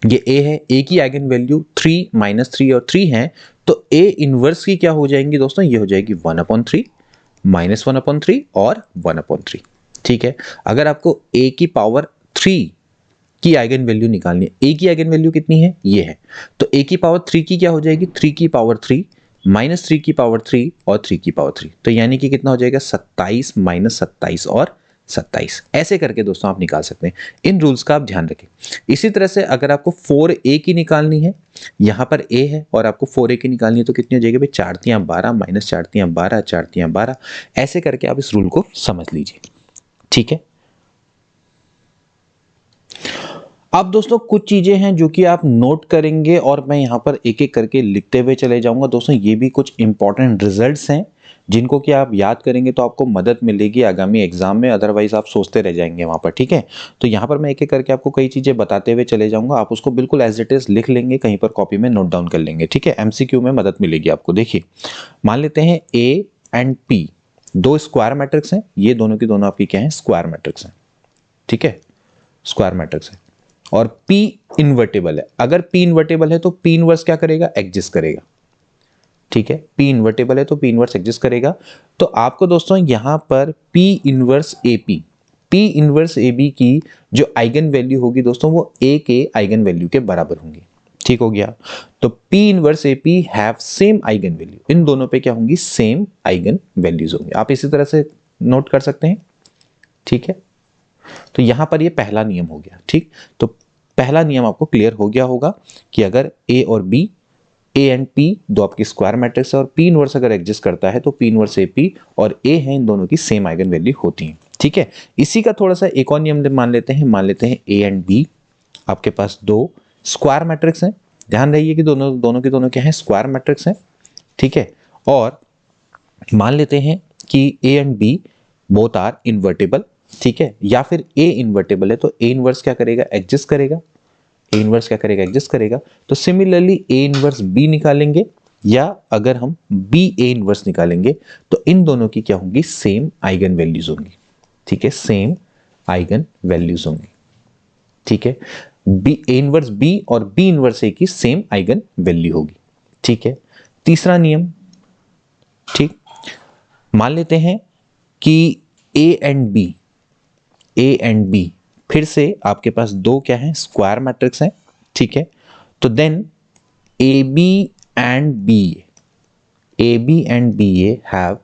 ये ए है, ए की आइगन वैल्यू 3 -3 और 3 है, तो ए इनवर्स की क्या हो जाएंगी दोस्तों? ये हो जाएगी 1/3 -1/3 और 1/3। ठीक है, अगर आपको ए की पावर 3 की आइगन वैल्यू निकालनी है, ए की आइगन वैल्यू कितनी है? ये है, तो ए की पावर 3 की क्या हो जाएगी? 3 की पावर 3 -3 की पावर 3 और 3 की पावर 3, तो यानी कि कितना हो जाएगा? 27 -27 और 27। ऐसे करके दोस्तों आप निकाल सकते हैं। इन रूल्स का आप ध्यान रखें। इसी तरह से अगर आपको 4a की निकालनी है, यहाँ पर a है और आपको 4a की निकालनी है, तो कितनी हो जाएगी भाई? 4 × 12 -4 × 12 4 × 12। ऐसे करके आप इस रूल को समझ लीजिए। ठीक है, अब दोस्तों कुछ चीजें हैं जो कि आप नोट करेंगे और मैं यहाँ पर एक एक करके लिखते हुए चले जाऊंगा। दोस्तों ये भी कुछ इंपॉर्टेंट रिजल्ट्स हैं जिनको कि आप याद करेंगे तो आपको मदद मिलेगी आगामी एग्जाम में, अदरवाइज आप सोचते रह जाएंगे वहां पर। ठीक है, तो यहाँ पर मैं एक एक करके आपको कई चीजें बताते हुए चले जाऊंगा, आप उसको बिल्कुल एज इट इज लिख लेंगे, कहीं पर कॉपी में नोट डाउन कर लेंगे। ठीक है, MCQ में मदद मिलेगी आपको। देखिए मान लेते हैं ए एंड पी दो स्क्वायर मैट्रिक्स हैं, ये दोनों की दोनों आपकी क्या है? स्क्वायर मैट्रिक्स हैं। ठीक है, स्क्वायर मैट्रिक्स है और P इन्वर्टेबल है। अगर P इन्वर्टेबल है तो P इनवर्स क्या करेगा? एग्जिस्ट करेगा। ठीक है, P इन्वर्टेबल है तो P इनवर्स एग्जिस्ट करेगा। तो आपको दोस्तों यहां पर P inverse AP P inverse A B की जो आइगन वैल्यू होगी दोस्तों वो A के आइगन वैल्यू के बराबर होंगी। ठीक हो गया। तो P inverse A P have same eigen value, इन दोनों पे क्या होंगी, सेम आइगन वैल्यूज होंगे। आप इसी तरह से नोट कर सकते हैं। ठीक है, तो यहां पर ये पहला नियम हो गया। ठीक, तो पहला नियम आपको क्लियर हो गया होगा कि अगर A और B, A एंड P दो आपकी स्क्वायर मैट्रिक्स है और P इनवर्स अगर एग्जिस्ट करता है तो P इनवर्स AP और A है, इन दोनों की सेम आइगन वैल्यू होती है। ठीक है, इसी का थोड़ा सा एक और नियम मान लेते हैं A एंड B आपके पास दो स्क्वायर मैट्रिक्स हैं। ध्यान रहिए कि दोनों के दोनों क्या है, स्क्वायर मैट्रिक्स हैं। ठीक है, और मान लेते हैं कि A and B both are invertible. ठीक है, या फिर A इन्वर्टेबल है तो A इनवर्स क्या करेगा, एग्जिस्ट करेगा। A इनवर्स क्या करेगा, एग्जिस्ट करेगा। तो सिमिलरली A इनवर्स B निकालेंगे, या अगर हम B A इनवर्स निकालेंगे तो इन दोनों की क्या होंगी, सेम आइगन वैल्यूज होंगी। ठीक है, सेम आइगन वैल्यूज होंगी। ठीक है, B A इनवर्स B और B इनवर्स A की सेम आइगन वैल्यू होगी। ठीक है, तीसरा नियम। ठीक, मान लेते हैं कि A एंड B फिर से आपके पास दो क्या हैं, स्क्वायर मैट्रिक्स हैं। ठीक है, तो then AB and BA have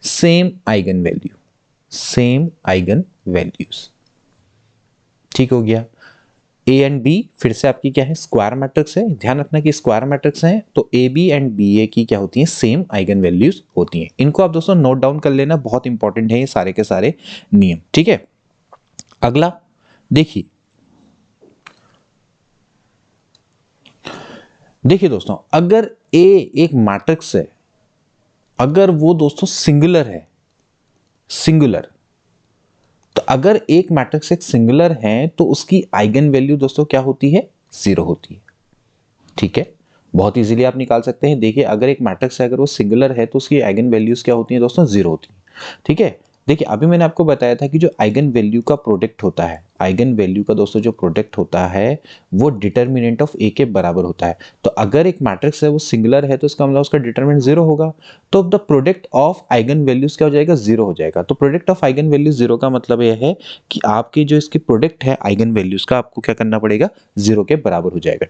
same eigen values. ठीक हो गया। A एंड B फिर से आपकी क्या है, स्क्वायर मैट्रिक्स है। ध्यान रखना कि स्क्वायर मैट्रिक्स हैं तो AB एंड BA की क्या होती है, सेम आइगन वैल्यूज होती हैं। इनको आप दोस्तों नोट डाउन कर लेना, बहुत इंपॉर्टेंट है ये सारे के सारे नियम। ठीक है, अगला देखिए दोस्तों, अगर A एक मैट्रिक्स है, अगर वो दोस्तों सिंगुलर, तो अगर एक मैट्रिक्स एक सिंगुलर है तो उसकी आइगन वैल्यू दोस्तों क्या होती है, 0 होती है। ठीक है, बहुत इजीली आप निकाल सकते हैं। देखिए, अगर एक मैट्रिक्स है, अगर वो सिंगुलर है तो उसकी आइगन वैल्यूज क्या होती है दोस्तों, 0 होती है। ठीक है, देखिए अभी मैंने आपको बताया था कि जो आइगन वैल्यू का प्रोडक्ट होता है, आइगन वैल्यू का दोस्तों जो प्रोडक्ट होता है वो डिटर्मिनेंट ऑफ A के बराबर होता है। तो अगर एक मैट्रिक्स है वो सिंगुलर है तो इसका मतलब उसका डिटर्मिनेंट 0 होगा। तो the product of eigen values क्या हो जाएगा, 0 हो जाएगा। तो प्रोडक्ट ऑफ आइगन वैल्यूज 0 का मतलब यह है कि आपकी जो इसकी प्रोडक्ट है आइगन वैल्यूज का, आपको क्या करना पड़ेगा, 0 के बराबर हो जाएगा।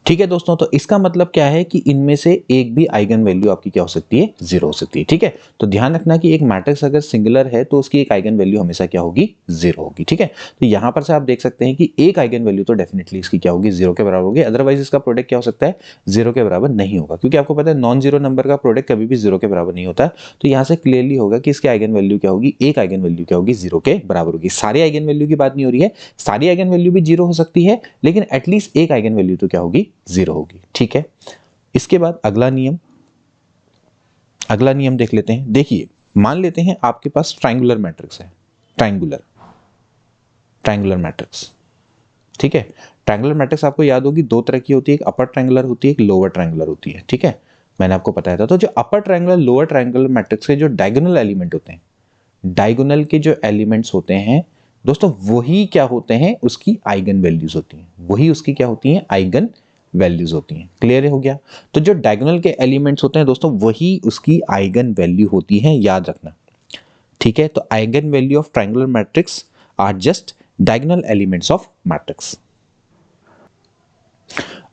ठीक है दोस्तों, तो इसका मतलब क्या है कि इनमें से एक भी आइगन वैल्यू आपकी क्या हो सकती है, 0 हो सकती है। ठीक है, तो ध्यान रखना कि एक मैट्रिक्स अगर सिंगुलर है तो उसकी एक आइगन वैल्यू हमेशा क्या होगी, 0 होगी। ठीक है, तो यहां पर से आप देख सकते हैं कि एक आइगन वैल्यू तो डेफिनेटली इसकी क्या होगी, 0 के बराबर होगी। अदरवाइज इसका प्रोडक्ट क्या हो सकता है, 0 के बराबर नहीं होगा, क्योंकि आपको पता है नॉन जीरो नंबर का प्रोडक्ट कभी भी 0 के बराबर नहीं होता। तो यहां से क्लियरली होगा कि इसकी आइगन वैल्यू क्या होगी, एक आइगन वैल्यू क्या होगी, 0 के बराबर होगी। सारी आइगन वैल्यू की बात नहीं हो रही है, सारी आइगन वैल्यू भी 0 हो सकती है, लेकिन एटलीस्ट एक आइगन वैल्यू तो क्या होगी, 0 होगी। ठीक है, इसके बाद अगला नियम देख लेते हैं। देखिए, मान लेते हैं आपके पास ट्रायंगुलर मैट्रिक्स है, ट्रायंगुलर मैट्रिक्स। ठीक है, ट्रायंगुलर मैट्रिक्स आपको याद होगी दो तरह की होती है, एक अपर ट्रायंगुलर होती है, एक लोअर ट्रायंगुलर होती है। ठीक है, मैंने आपको बताया था। तो जो upper triangular lower triangular matrix के जो डायगोनल एलिमेंट होते हैं, डायगोनल के जो एलिमेंट्स होते हैं दोस्तों, वही क्या होते हैं, उसकी आइगन वैल्यूज होती हैं, वही उसकी क्या होती हैं, आइगन वैल्यूज होती हैं। क्लियर हो गया। तो जो डायगोनल के एलिमेंट्स होते हैं दोस्तों, वही उसकी आइगन वैल्यू होती हैं, याद रखना। ठीक है, तो eigen value of triangular matrix are just diagonal elements of matrix.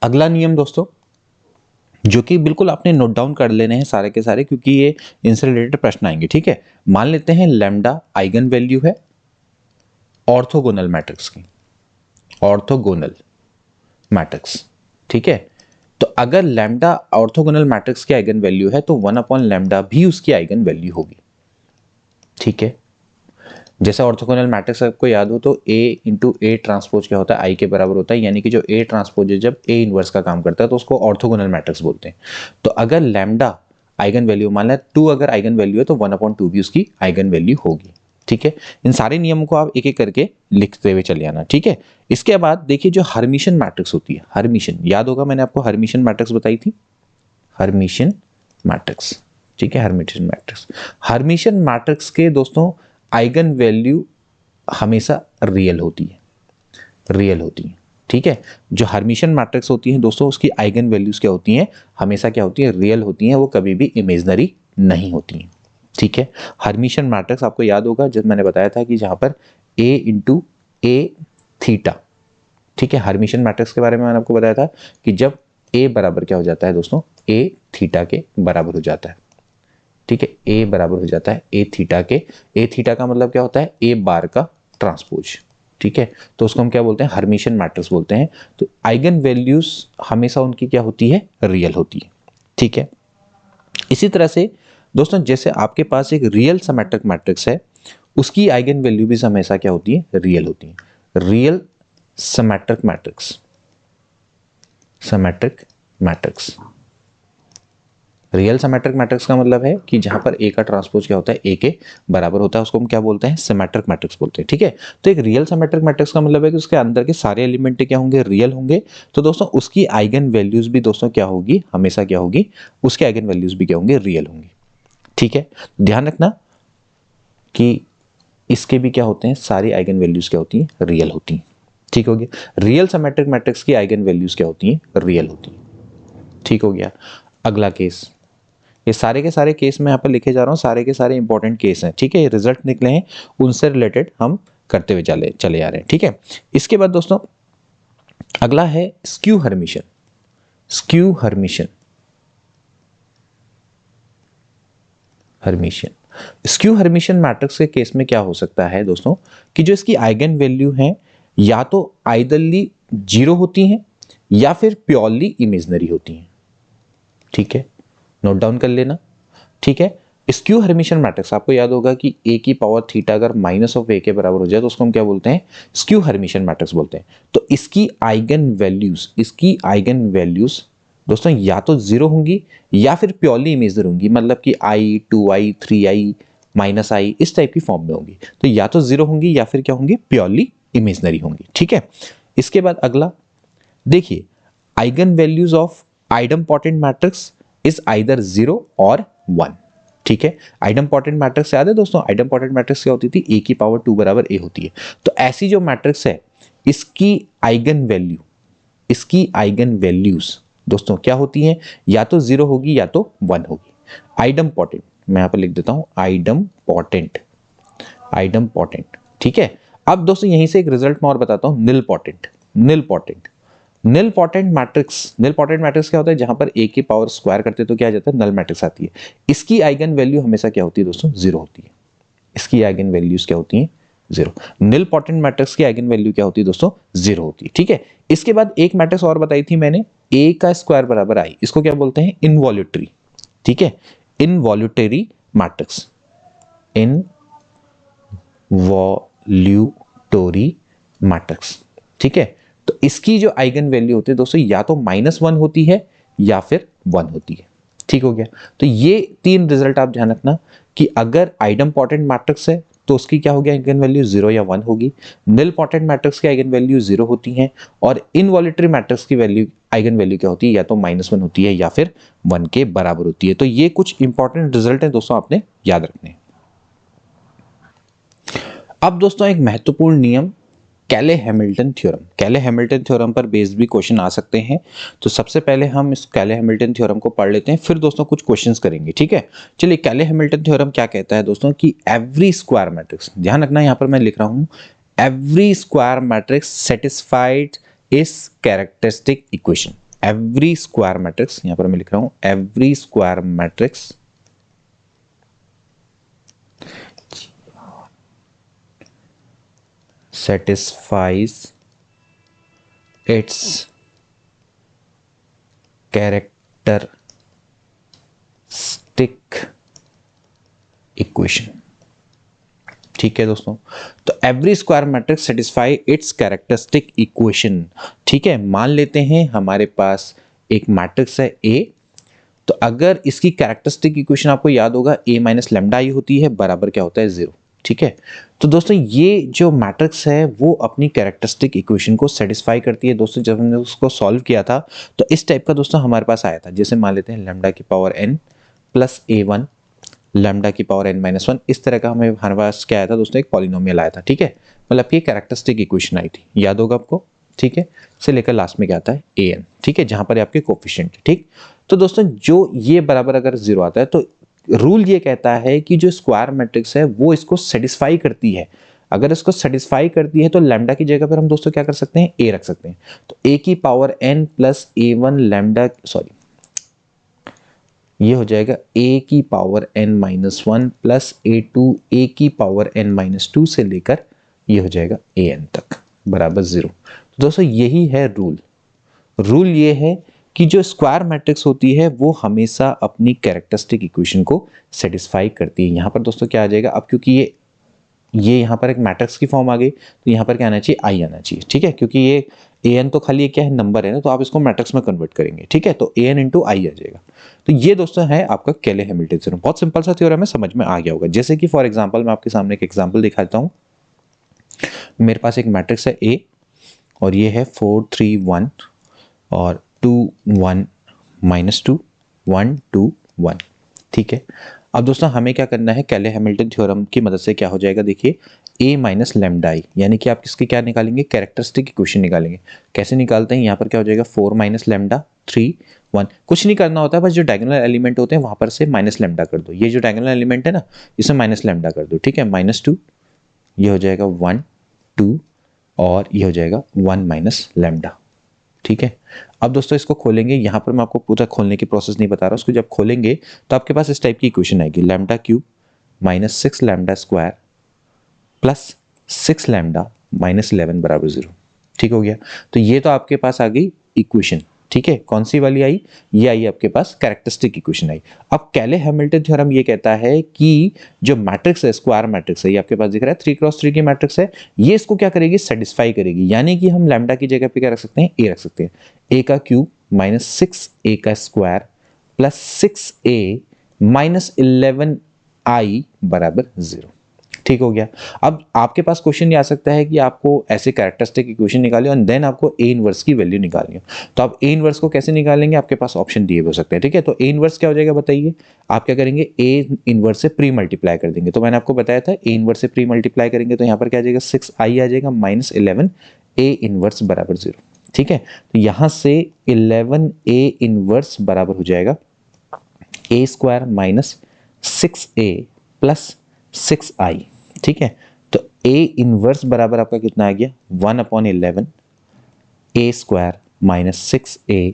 अगला नियम दोस्तों, जो कि बिल्कुल आपने नोट डाउन कर लेने हैं सारे के सारे, क्योंकि ये इनसे रिलेटेड प्रश्न आएंगे। ठीक है, मान लेते हैं लैम्डा आइगन वैल्यू है ऑर्थोगोनल मैट्रिक्स की, ऑर्थोगोनल मैट्रिक्स। ठीक है, तो अगर लैम्डा ऑर्थोगोनल मैट्रिक्स की आइगन वैल्यू है तो 1 अपॉन लैम्डा भी उसकी आइगन वैल्यू होगी। ठीक है, जैसे ऑर्थोगोनल मैट्रिक्स आपको याद हो तो A इंटू A ट्रांसपोज क्या होता है, I के बराबर होता है। यानी कि जो A ट्रांसपोज है जब A इनवर्स का काम करता है तो उसको ऑर्थोगोनल मैट्रिक्स बोलते हैं। तो अगर लैम्डा आइगन वैल्यू मान लें 2 अगर आइगन वैल्यू है तो 1 अपॉन 2 भी उसकी आइगन वैल्यू होगी। ठीक है, इन सारे नियमों को आप एक एक करके लिखते हुए चले आना। ठीक है, इसके बाद देखिए जो हर्मिशन मैट्रिक्स होती है, हर्मिशन याद होगा, मैंने आपको हर्मिशन मैट्रिक्स बताई थी, हर्मिशन मैट्रिक्स। ठीक है, हर्मिशन मैट्रिक्स के दोस्तों आइगन वैल्यू हमेशा रियल होती है। ठीक है, जो हर्मिशन मैट्रिक्स होती है दोस्तों, उसकी आइगन वैल्यूज क्या होती हैं, हमेशा क्या होती है, रियल होती हैं, वो कभी भी इमेजिनरी नहीं होती हैं। ठीक है। हर्मिशियन मैट्रिक्स आपको याद होगा जब मैंने बताया था कि जहां पर a इंटू ए थीटा, ठीक है। हर्मिशियन मैट्रिक्स के बारे में मैंने आपको बताया था कि जब a बराबर क्या हो जाता है दोस्तों, a थीटा के बराबर हो जाता है, ठीक है। a बराबर हो जाता है a थीटा के। a थीटा का मतलब क्या होता है, a बार का ट्रांसपोज, ठीक है। तो उसको हम क्या बोलते हैं, हर्मिशियन मैट्रिक्स बोलते हैं। तो आइगन वैल्यूज हमेशा उनकी क्या होती है, रियल होती है, ठीक है। इसी तरह से दोस्तों जैसे आपके पास एक रियल सिमेट्रिक मैट्रिक्स है, उसकी आइगन वैल्यू भी हमेशा क्या होती है, रियल होती है। Real symmetric matrix, symmetric matrix, real symmetric matrix का मतलब है कि जहां पर ए का ट्रांसपोज क्या होता है, ए के बराबर होता है, उसको हम क्या बोलते हैं, सिमेट्रिक मैट्रिक्स बोलते हैं, ठीक है। तो एक रियल सिमेट्रिक मैट्रिक्स का मतलब है कि उसके अंदर के सारे एलिमेंट क्या होंगे, रियल होंगे। तो दोस्तों उसकी आइगन वैल्यूज भी दोस्तों क्या होगी, हमेशा क्या होगी, उसके आइगन वैल्यूज भी क्या होंगे, रियल होंगे, ठीक है। ध्यान रखना कि इसके भी क्या होते हैं, सारी आइगन वैल्यूज क्या होती हैं, रियल होती हैं, ठीक हो गया। रियल सिमेट्रिक मैट्रिक्स की आइगन वैल्यूज क्या होती हैं, रियल होती हैं, ठीक हो गया। अगला केस, ये सारे के सारे केस मैं यहाँ पर लिखे जा रहा हूँ, सारे के सारे इंपॉर्टेंट केस हैं, ठीक है। ये रिजल्ट निकले हैं, उनसे रिलेटेड हम करते हुए चले आ रहे हैं, ठीक है। इसके बाद दोस्तों अगला है skew Hermitian. Skew Hermitian, Hermitian, skew Hermitian matrix के केस में क्या हो सकता है दोस्तों, कि जो इसकी आइगन वैल्यू है या तो आइदरली जीरो होती हैं या फिर प्योरली इमेजिनरी होती हैं, ठीक है। नोट डाउन कर लेना, ठीक है। स्क्यू हर्मिशियन मैट्रिक्स आपको याद होगा कि a की पावर थीटा अगर माइनस ऑफ a के बराबर हो जाए तो उसको हम क्या बोलते हैं, स्क्यू हर्मिशियन मैट्रिक्स बोलते हैं। तो इसकी आइगन वैल्यूज, इसकी आइगन वैल्यूज दोस्तों या तो जीरो होंगी या फिर प्योरली इमेजिनरी होंगी, मतलब कि i 2i 3i minus i इस टाइप की फॉर्म में होंगी। तो या तो जीरो होंगी या फिर क्या होंगी, प्योरली इमेजिनरी होंगी, ठीक है। इसके बाद अगला देखिए, eigen values of idempotent matrix is either 0 और 1, ठीक है। आइडम्पोटेंट मैट्रिक्स याद है दोस्तों, आइडम्पोटेंट मैट्रिक्स क्या होती थी, a की पावर 2 बराबर a होती है। तो ऐसी जो मैट्रिक्स है, इसकी आइगन वैल्यू, इसकी आइगन वैल्यूज दोस्तों क्या होती हैं, या तो 0 होगी या तो 1 होगी। आइडम्पोटेंट, मैं यहां पर लिख देता हूं आइडम्पोटेंट, आइडम्पोटेंट, ठीक है। अब दोस्तों यहीं से एक रिजल्ट मैं और बताता हूं, nilpotent, nilpotent, nilpotent matrix. Nilpotent matrix क्या होता है, जहां पर a की पावर स्क्वायर करते तो क्या आ जाता है, नल मैट्रिक्स आती है। इसकी आइगन वैल्यू हमेशा क्या होती है दोस्तों, 0 होती है। इसकी आइगन वैल्यूज क्या होती हैं, 0। निलपोटेंट मैट्रिक्स की आइगन वैल्यू क्या होती है दोस्तों, 0 होती है, ठीक है। इसके बाद एक मैट्रिक्स और बताई थी मैंने, a का स्क्वायर बराबर i, इसको क्या बोलते हैं, इनवॉल्यूटरी, ठीक है। इनवॉल्यूटरी मैट्रिक्स, इनवॉल्यूटरी मैट्रिक्स, ठीक है। तो इसकी जो आइगन वैल्यू होती है दोस्तों या तो -1 होती है या फिर 1 होती है, ठीक हो गया। तो ये 3 रिजल्ट आप ध्यान रखना कि अगर आइडम्पोटेंट मैट्रिक्स है तो उसकी क्या होगी, आइगन वैल्यू 0 या 1 होगी। निलपोटेंट मैट्रिक्स की आइगन वैल्यू 0 होती है, और इनवॉल्यूटरी मैट्रिक्स की वैल्यू, आइगन वैल्यू क्या होती है, या तो -1 होती है या फिर 1 के बराबर होती है। तो ये कुछ इंपॉर्टेंट रिजल्ट है दोस्तों, आपने याद रखने हैं। अब दोस्तों एक महत्वपूर्ण नियम, कैले हैमिल्टन थ्योरम। कैले हैमिल्टन थ्योरम पर बेस्ड भी क्वेश्चन आ सकते हैं। तो सबसे पहले हम इस कैले हैमिल्टन थ्योरम को पढ़ लेते हैं, फिर दोस्तों कुछ क्वेश्चंस करेंगे, ठीक है। चलिए, कैले हैमिल्टन थ्योरम क्या कहता है दोस्तों, कि एवरी स्क्वायर मैट्रिक्स, ध्यान रखना यहां पर मैं लिख रहा हूं एवरी स्क्वायर मैट्रिक्स सेटिस्फाइड इस characteristic equation. Every square matrix, यहां पर मैं लिख रहा हूं every square matrix satisfies its characteristic equation, ठीक है दोस्तों। तो every square matrix satisfy it's characteristic equation, ठीक है। मान लेते हैं हमारे पास एक मैट्रिक्स है A, तो अगर इसकी कैरेक्टरिस्टिक इक्वेशन आपको याद होगा A माइनस लैम्डा आई होती है, बराबर क्या होता है, 0, ठीक है। तो दोस्तों ये जो मैट्रिक्स है वो अपनी कैरेक्टरिस्टिक इक्वेशन को सेटिस्फाई करती है दोस्तों। जब हमने उसको सॉल्व किया था तो इस टाइप का दोस्तों हमारे पास आया था, जैसे मान लेते हैं लैम्डा की power n plus a1 lambda की पावर n-1, इस तरह का हमारे पास क्या आया था दोस्तों, एक पॉलिनोमियल आया था, ठीक है। मतलब कि कैरेक्टरिस्टिक इक्वेशन आई थी, याद होगा आपको, ठीक है। से लेकर लास्ट में क्या आता है, an, ठीक है, जहां पर आपके कोफिशिएंट, ठीक। तो दोस्तों जो ये बराबर अगर 0 आता है तो रूल ये कहता है कि जो स्क्वायर मैट्रिक्स है वो इसको सेटिस्फाई करती है। अगर इसको सेटिस्फाई करती है तो लैम्डा की जगह पर हम दोस्तों क्या कर सकते हैं, ए रख सकते हैं। तो ए की power n plus a1 lambda, sorry ये हो जाएगा a की power n minus one plus a2 a की पावर n माइनस टू से लेकर ये हो जाएगा an तक बराबर 0। तो दोस्तों यही है रूल। रूल ये है कि जो स्क्वायर मैट्रिक्स होती है वो हमेशा अपनी कैरेक्टरिस्टिक इक्वेशन को सेटिस्फाई करती है। यहाँ पर दोस्तों क्या आ जाएगा, अब क्योंकि ये यहाँ पर एक मैट्रिक्स की फॉर्म आ गई तो यहाँ पर क्या आना चाहिए, आई आना चाहिए, ठीक है, क्योंकि ये an तो खाली क्या है, नंबर है ना, तो आप इसको मैट्रिक्स में कन्वर्ट करेंगे, ठीक है, तो an इंटू आई आ जाएगा। तो ये दोस्तों है आपका केले हैमिल्टन थ्योरम। बहुत सिंपल सा थ्योरम है, समझ में आ गया होगा। जैसे कि फॉर एग्जाम्पल मैं आपके सामने एक एग्जाम्पल दिखाता हूँ। मेरे पास एक मैट्रिक्स है A और ये है 4 3 1 और 2 1 माइनस 2 1 2 1, ठीक है। अब दोस्तों हमें क्या करना है, केले हैमिल्टन थ्योरम की मदद से क्या हो जाएगा, देखिए a माइनस लैम्डा आई, यानी कि आप किसकी क्या निकालेंगे, कैरेक्टरिस्टिक इक्वेशन निकालेंगे। कैसे निकालते हैं, यहाँ पर क्या हो जाएगा 4 माइनस लैम्डा 3 1, कुछ नहीं करना होता है, बस जो डायगोनल एलिमेंट होते हैं वहां पर से माइनस लैम्डा कर दो। ये जो डायगोनल एलिमेंट है ना, इसमें माइनस लैम्डा कर दो, ठीक है, माइनस 2, ये हो जाएगा 1 2 और ये हो जाएगा 1 माइनस लैम्डा, ठीक है। अब दोस्तों इसको खोलेंगे, यहाँ पर मैं आपको पूरा खोलने की प्रोसेस नहीं बता रहा, उसको जब खोलेंगे तो आपके पास इस टाइप की इक्वेशन आएगी, lambda cube minus 6 lambda square plus 6 lambda minus 11 बराबर 0, ठीक हो गया। तो ये तो आपके पास आ गई इक्वेशन, ठीक है। कौन सी वाली आई, ये आई आपके पास कैरेक्टरिस्टिक इक्वेशन आई। अब केले हैमिल्टन थ्योरम ये कहता है कि जो मैट्रिक्स है, स्क्वायर मैट्रिक्स है, ये आपके पास दिख रहा है 3 क्रॉस 3 की मैट्रिक्स है, ये इसको क्या करेगी, सेटिस्फाई करेगी। यानी कि हम लैम्डा की जगह पे क्या रख सकते हैं, ए रख सकते हैं। ए का क्यूब माइनस 6a का square plus 6a minus 11i बराबर 0, ठीक हो गया। अब आपके पास क्वेश्चन ये आ सकता है कि आपको ऐसे कैरेक्टरिस्टिक इक्वेशन निकाली और देन आपको ए इनवर्स की वैल्यू निकालनी है। तो आप ए इनवर्स को कैसे निकालेंगे, आपके पास ऑप्शन दिए हो सकते हैं, ठीक है। तो ए इनवर्स क्या हो जाएगा बताइए, आप क्या करेंगे, ए इनवर्स से प्री मल्टीप्लाई कर देंगे। तो मैंने आपको बताया था ए इनवर्स से प्री मल्टीप्लाई करेंगे तो यहाँ पर क्या आ जाएगा 6i आ जाएगा माइनस 11 ए इनवर्स बराबर 0, ठीक है। तो यहाँ से 11 ए इनवर्स बराबर हो जाएगा ए square minus 6a plus 6i, ठीक है। तो a इनवर्स बराबर आपका कितना आ गया, 1/11 a square minus 6a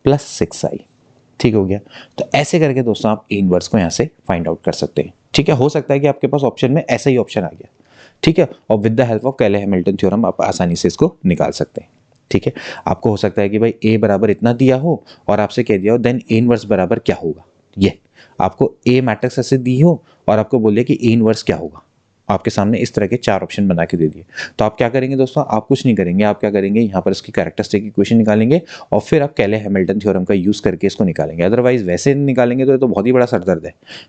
plus 6i, ठीक हो गया। तो ऐसे करके दोस्तों आप a इनवर्स को यहां से फाइंड आउट कर सकते हैं, ठीक है। हो सकता है कि आपके पास ऑप्शन में ऐसा ही ऑप्शन आ गया, ठीक है, और विद द हेल्प ऑफ केले हैमिल्टन थ्योरम आप आसानी से इसको निकाल सकते हैं, ठीक है। आपको हो सकता है कि भाई a बराबर इतना दिया हो और आपसे कह दिया हो देन a इनवर्स बराबर क्या होगा, ये आपको a मैट्रिक्स ऐसे दी हो और आपको बोले कि a इनवर्स क्या होगा, आपके सामने इस तरह के 4 ऑप्शन बना के दे दिए। तो आप क्या करेंगे दोस्तों, आप कुछ नहीं करेंगे, आप क्या करेंगे, यहाँ पर इसकी कैरेक्टरिस्टिक इक्वेशन निकालेंगे और फिर आप केले हैमिल्टन थ्योरम का यूज करके इसको निकालेंगे। अदरवाइज वैसे निकालेंगे तो ये तो बहुत ही बड़ा सरदर्द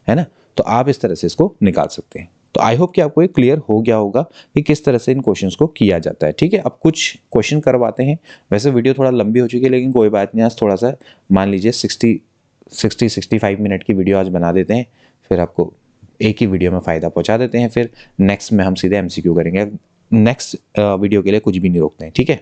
है ना। तो आप इस तरह से इसको निकाल सकते हैं। तो आई होप कि आपको ये क्लियर हो गया होगा कि किस तरह से इन क्वेश्चंस को किया जाता है, ठीक है। अब कुछ क्वेश्चन करवाते हैं। वैसे वीडियो थोड़ा लंबी हो चुकी है लेकिन कोई बात नहीं, आज थोड़ा सा मान लीजिए 65 मिनट की वीडियो आज बना देते हैं, फिर आपको एक ही वीडियो में फ़ायदा पहुंचा देते हैं। फिर नेक्स्ट में हम सीधे एमसीक्यू करेंगे, नेक्स्ट वीडियो के लिए कुछ भी नहीं रोकते हैं, ठीक है।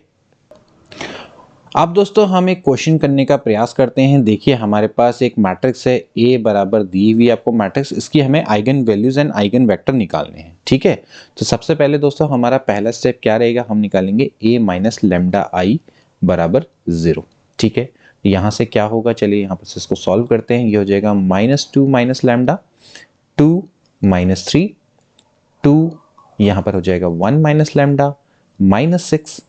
अब दोस्तों हम एक क्वेश्चन करने का प्रयास करते हैं। देखिए हमारे पास एक मैट्रिक्स है ए बराबर दी हुई आपको मैट्रिक्स, इसकी हमें eigen values and eigen vector निकालने हैं, ठीक है। तो सबसे पहले दोस्तों हमारा पहला स्टेप क्या रहेगा, हम निकालेंगे ए माइनस लैम्डा आई बराबर 0, ठीक है। यहाँ से क्या होगा, चलिए यहाँ पर से इसको सॉल्व करते हैं। ये हो जाएगा -2 माइनस लैम्डा 2 माइनस 3 2, यहाँ पर हो जाएगा 1 minus lambda -6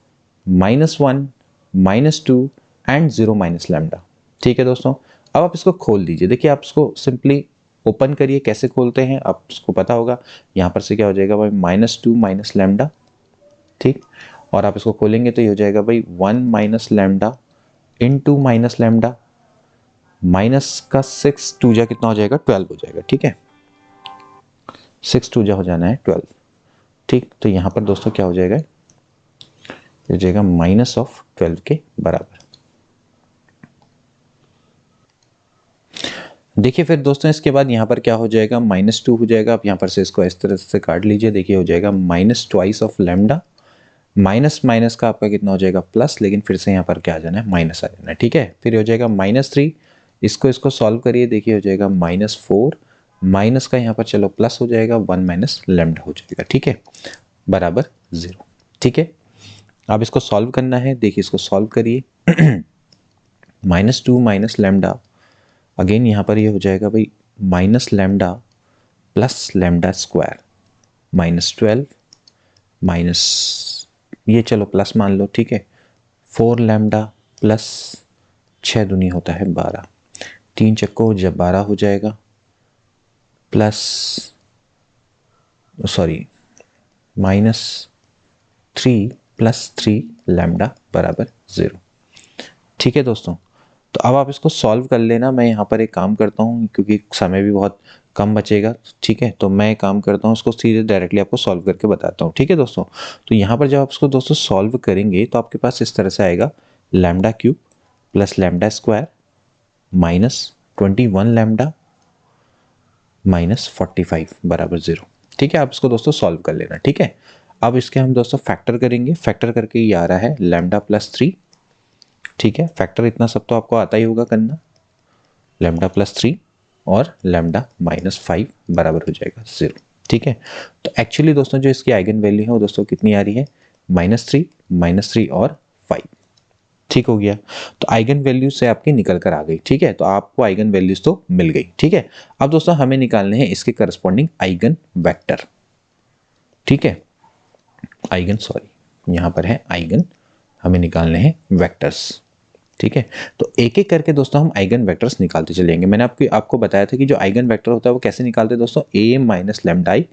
-1 -2 and 0 minus lambda, ठीक है दोस्तों। अब आप इसको खोल दीजिए। देखिए आप इसको सिंपली ओपन करिए, कैसे खोलते हैं आपको पता होगा। यहाँ पर से क्या हो जाएगा भाई -2 माइनस लैम्डा, ठीक, और आप इसको खोलेंगे तो ये हो जाएगा भाई 1 minus lambda into minus lambda minus का 6 2 जा कितना हो जाएगा 12 हो जाएगा, ठीक है। 6 2 जा हो जाना है 12, ठीक। तो यहाँ पर दोस्तों क्या हो जाएगा, ये हो जाएगा -12 के बराबर। देखिए फिर दोस्तों इसके बाद यहाँ पर क्या हो जाएगा -2 हो जाएगा। आप यहाँ पर से इसको इस तरह से काट लीजिए। देखिए हो जाएगा -2 ऑफ लैम्डा, माइनस माइनस का आपका कितना हो जाएगा प्लस, लेकिन फिर से यहाँ पर क्या आ जाना है माइनस आ जाना है, ठीक है। फिर हो जाएगा -3, इसको सॉल्व करिए। देखिए हो जाएगा -4 माइनस का यहाँ पर चलो प्लस हो जाएगा, 1 माइनस लैम्डा हो जाएगा, ठीक है, बराबर 0, ठीक है। अब इसको सॉल्व करना है, देखिए इसको सॉल्व करिए। -2 माइनस लैम्डा, अगेन यहाँ पर ये हो जाएगा भाई minus lambda plus lambda square, -12 minus, ये चलो प्लस मान लो, ठीक है, 4 लैम्डा प्लस 6 दूनी होता है 12, 3 चक्को जब 12 हो जाएगा, प्लस सॉरी -3 प्लस 3 लैम्डा बराबर 0, ठीक है दोस्तों। तो अब आप इसको सॉल्व कर लेना, मैं यहाँ पर एक काम करता हूँ क्योंकि समय भी बहुत कम बचेगा, ठीक है, तो मैं एक काम करता हूँ इसको सीधे डायरेक्टली आपको सॉल्व करके बताता हूँ, ठीक है दोस्तों। तो यहाँ पर जब आप इसको दोस्तों सॉल्व करेंगे तो आपके पास इस तरह से आएगा lambda cube plus lambda square -21 lambda -45 बराबर 0, ठीक है। आप इसको दोस्तों सॉल्व कर लेना, ठीक है। अब इसके हम दोस्तों फैक्टर करेंगे, फैक्टर करके ये आ रहा है लैम्डा प्लस 3, ठीक है, फैक्टर इतना सब तो आपको आता ही होगा करना, लैम्डा प्लस 3 और लैम्डा -5 बराबर हो जाएगा 0, ठीक है। तो एक्चुअली दोस्तों जो इसकी आइगन वैल्यू है वो दोस्तों कितनी आ रही है, -3 और 5, ठीक हो गया। तो आइगन वैल्यू से आपकी निकल कर आ गई, ठीक है, तो आपको आइगन वैल्यूज तो मिल गई, ठीक है। अब दोस्तों हमें निकालने हैं इसके करस्पॉन्डिंग आइगन वेक्टर, ठीक है, आइगन सॉरी यहाँ पर है आइगन, हमें निकालने हैं वेक्टर्स, ठीक है। तो एक एक करके दोस्तों हम आइगन वेक्टर्स निकालते चलेंगे। मैंने आपको बताया था कि जो आइगन वेक्टर होता है वो कैसे निकालते हैं दोस्तों, a minus lambda i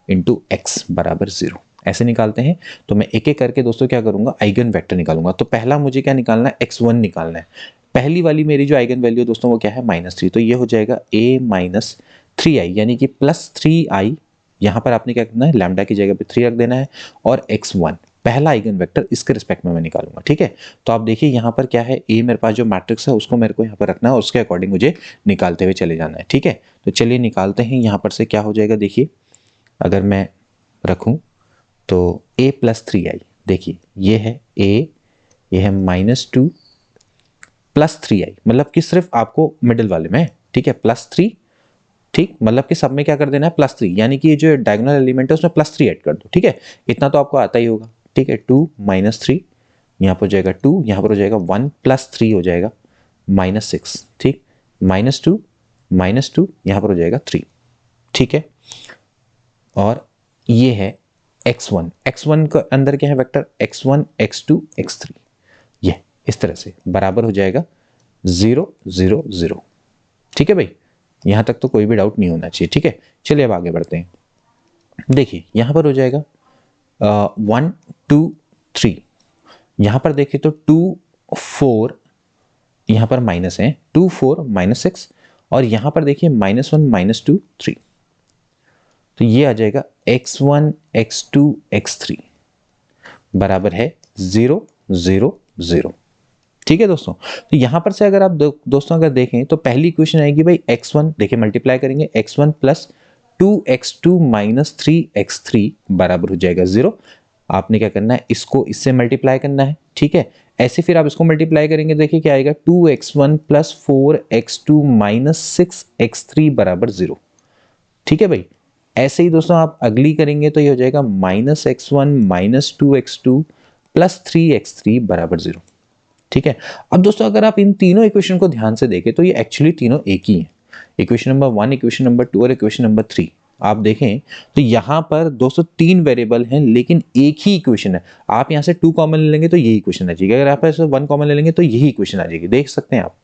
into x बराबर 0, ऐसे निकालते हैं। तो मैं एक एक करके दोस्तों क्या करूंगा, आइगन वेक्टर निकालूंगा। तो पहला मुझे क्या निकालना है, x1 निकालना है। पहली वाली मेरी जो आइगन वैल्यू दोस्तों वो क्या है, -3, तो ये हो जाएगा a माइनस 3i यानी कि +3i, यहाँ पर आपने क्या करना है, लैम्डा की जगह पे 3 रख देना है, और x1 पहला आइगन वेक्टर इसके रिस्पेक्ट में मैं निकालूंगा, ठीक है। तो आप देखिए यहाँ पर क्या है, ए मेरे पास जो मैट्रिक्स है उसको मेरे को यहाँ पर रखना है और उसके अकॉर्डिंग मुझे निकालते हुए चले जाना है, ठीक है। तो चलिए निकालते हैं, यहाँ पर से क्या हो जाएगा, देखिए अगर मैं रखूँ तो a प्लस 3i, देखिए ये है a, ये है -2 प्लस 3i, मतलब कि सिर्फ आपको मिडिल वाले में, ठीक है, +3, ठीक, मतलब कि सब में क्या कर देना है +3, यानी कि ये जो डायगोनल एलिमेंट है उसमें +3 ऐड कर दो, ठीक है, इतना तो आपको आता ही होगा, ठीक है। 2 - 3 यहाँ पर हो जाएगा 2, यहाँ पर हो जाएगा 1 + 3 हो जाएगा -6, ठीक, -2 यहाँ पर हो जाएगा 3, ठीक है। और ये है x1 का अंदर क्या है वेक्टर, x1 x2 x3, ये इस तरह से बराबर हो जाएगा 0 0 0, ठीक है भाई, यहां तक तो कोई भी डाउट नहीं होना चाहिए, ठीक है। चलिए अब आगे बढ़ते हैं, देखिए यहां पर हो जाएगा 1 2 3, यहां पर देखिए तो 2 4 यहां पर माइनस है, 2 4 -6, और यहां पर देखिए -1 -2 3, तो ये आ जाएगा x1 x2 x3 बराबर है 0 0 0, ठीक है दोस्तों। तो यहां पर से अगर आप दोस्तों अगर देखें तो पहली इक्वेशन आएगी भाई x1, देखिए मल्टीप्लाई करेंगे x1 plus 2x2 minus 3x3 बराबर हो जाएगा 0। आपने क्या करना है, इसको इससे मल्टीप्लाई करना है, ठीक है। ऐसे फिर आप इसको मल्टीप्लाई करेंगे, देखिए क्या आएगा, 2x1 plus 4x2 minus 6x3 बराबर 0, ठीक है भाई। ऐसे ही दोस्तों आप अगली करेंगे तो ये हो जाएगा -x1 -2x2 प्लस 3x3 बराबर 0, ठीक है। अब दोस्तों अगर आप इन तीनों इक्वेशन को ध्यान से देखें तो ये एक्चुअली तीनों एक ही हैं, इक्वेशन नंबर 1, इक्वेशन नंबर 2 और इक्वेशन नंबर 3। आप देखें तो यहाँ पर दोस्तों 3 वेरिएबल हैं लेकिन एक ही इक्वेशन है। आप यहाँ से 2 कॉमन ले लेंगे तो यही इक्वेशन आ जाएगी, अगर आप ऐसे 1 कॉमन ले लेंगे तो यही इक्वेशन आ जाएगी, देख सकते हैं आप,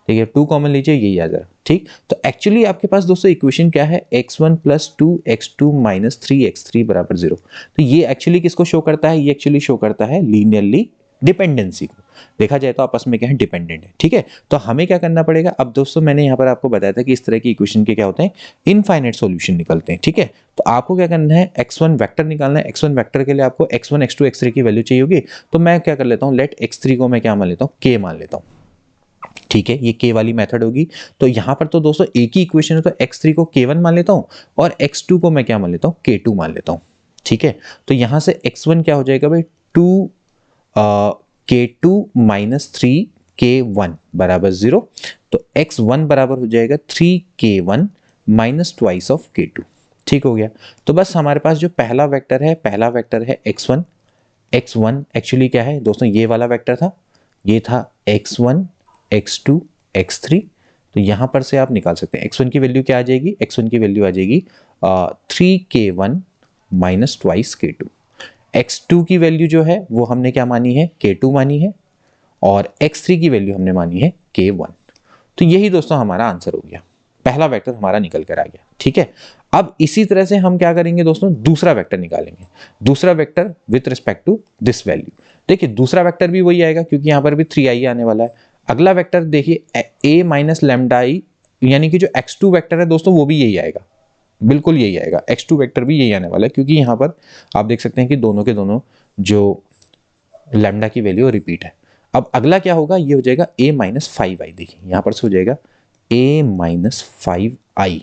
ठीक है। 2 कॉमन लीजिए, यही आ जाएगा, ठीक। तो एक्चुअली आपके पास दोस्तों इक्वेशन क्या है, x1 plus 2x2 minus 3x3 बराबर 0। तो ये एक्चुअली किसको शो करता है, ये एक्चुअली शो करता है लीनियरली डिपेंडेंसी को, देखा जाए तो आपस में क्या है, डिपेंडेंट है, ठीक है। तो हमें क्या करना पड़ेगा, अब दोस्तों मैंने यहाँ पर आपको बताया था कि इस तरह की इक्वेशन के क्या होते हैं, इनफाइनाइट सॉल्यूशन निकलते हैं, ठीक है। तो आपको क्या करना है, x1 वेक्टर निकालना है। x1 वेक्टर के लिए आपको x1 x2 x3 की वैल्यू चाहिए होगी, तो मैं क्या कर लेता हूँ, लेट x3 को मैं क्या मान लेता हूँ, k मान लेता हूँ, ठीक है, ये k वाली मेथड होगी। तो यहां पर तो दोस्तों एक ही इक्वेशन है, तो x3 को k1 मान लेता हूं और x2 को मैं क्या मान लेता हूं, k2 मान लेता हूं, ठीक है। तो यहां से x1 क्या हो जाएगा भाई, 2 k2 माइनस 3k1 बराबर 0। तो x1 बराबर हो जाएगा 3k1 minus twice of k2। ठीक हो गया। तो बस हमारे पास जो पहला वेक्टर है x1। x1 एक्चुअली क्या है दोस्तों, ये वाला वेक्टर था, ये था x1 x2 x3। तो यहां पर से आप निकाल सकते हैं x1 की वैल्यू क्या आ जाएगी, x1 की वैल्यू आ जाएगी 3k1 minus twice k2। x2 की वैल्यू जो है वो हमने क्या मानी है, k2 मानी है, और x3 की वैल्यू हमने मानी है k1। तो यही दोस्तों हमारा आंसर हो गया, पहला वेक्टर हमारा निकल कर आ गया। ठीक है, अब इसी तरह से हम क्या करेंगे दोस्तों, दूसरा वेक्टर निकालेंगे। दूसरा vector with respect to this value. देखिए दूसरा वेक्टर भी वही आएगा क्योंकि यहां पर भी 3i आने वाला है। अगला वेक्टर देखिए a माइनस लैम्डा आई, यानी कि जो x2 वेक्टर है दोस्तों वो भी यही आएगा, बिल्कुल यही आएगा। x2 वेक्टर भी यही आने वाला है क्योंकि यहां पर आप देख सकते हैं कि दोनों के दोनों जो लैम्डा की वैल्यू रिपीट है। अब अगला क्या होगा, ये हो जाएगा a माइनस 5i। देखिए यहां पर से हो जाएगा a minus 5i,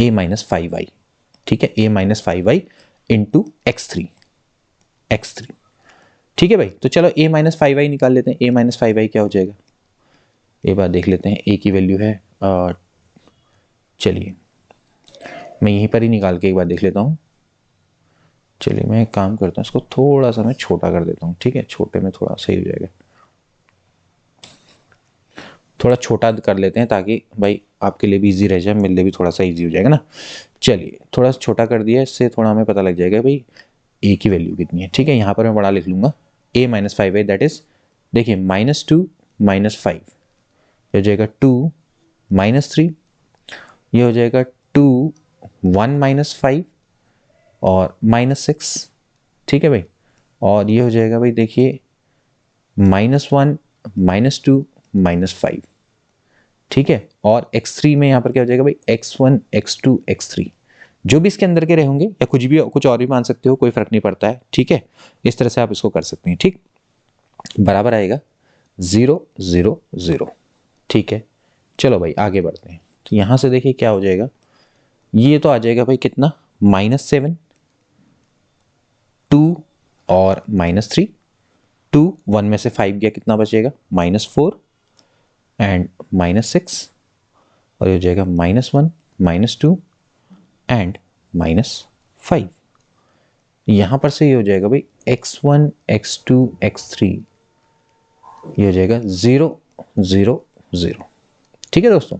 a minus 5i। ठीक है, a minus 5i into x3। ठीक है भाई, तो चलो a माइनस 5i निकाल लेते हैं। a माइनस 5i क्या हो जाएगा, एक बार देख लेते हैं। a की वैल्यू है चलिए मैं यहीं पर ही निकाल के एक बार देख लेता हूँ। चलिए मैं एक काम करता हूँ, इसको थोड़ा सा मैं छोटा कर देता हूँ। ठीक है, छोटे में थोड़ा सही हो जाएगा, थोड़ा छोटा कर लेते हैं ताकि भाई आपके लिए भी इजी रह जाए, मेरे लिए भी थोड़ा सा इजी हो जाएगा ना। चलिए थोड़ा सा छोटा कर दिया, इससे थोड़ा हमें पता लग जाएगा भाई a की वैल्यू कितनी है। ठीक है, यहाँ पर मैं बड़ा लिख लूंगा a minus 5i, that is देखिए -2 -5, ये हो जाएगा 2 -3, ये हो जाएगा 2 1 -5 और -6। ठीक है भाई, और ये हो जाएगा भाई देखिए -1 -2 -5। ठीक है, और x3 में यहाँ पर क्या हो जाएगा भाई x1 x2 x3, जो भी इसके अंदर के रहे होंगे, या कुछ भी कुछ और भी मान सकते हो, कोई फर्क नहीं पड़ता है। ठीक है, इस तरह से आप इसको कर सकते हैं। ठीक, बराबर आएगा 0 0 0। ठीक है, चलो भाई आगे बढ़ते हैं। तो यहां से देखिए क्या हो जाएगा, ये तो आ जाएगा भाई कितना, -7 2 और -3। 2 1 में से 5 गया, कितना बचेगा -4 एंड -6, और ये हो जाएगा -1 -2 एंड -5। यहां पर से ये हो जाएगा भाई x1 x2 x3, ये हो जाएगा 0 0 0। ठीक है दोस्तों,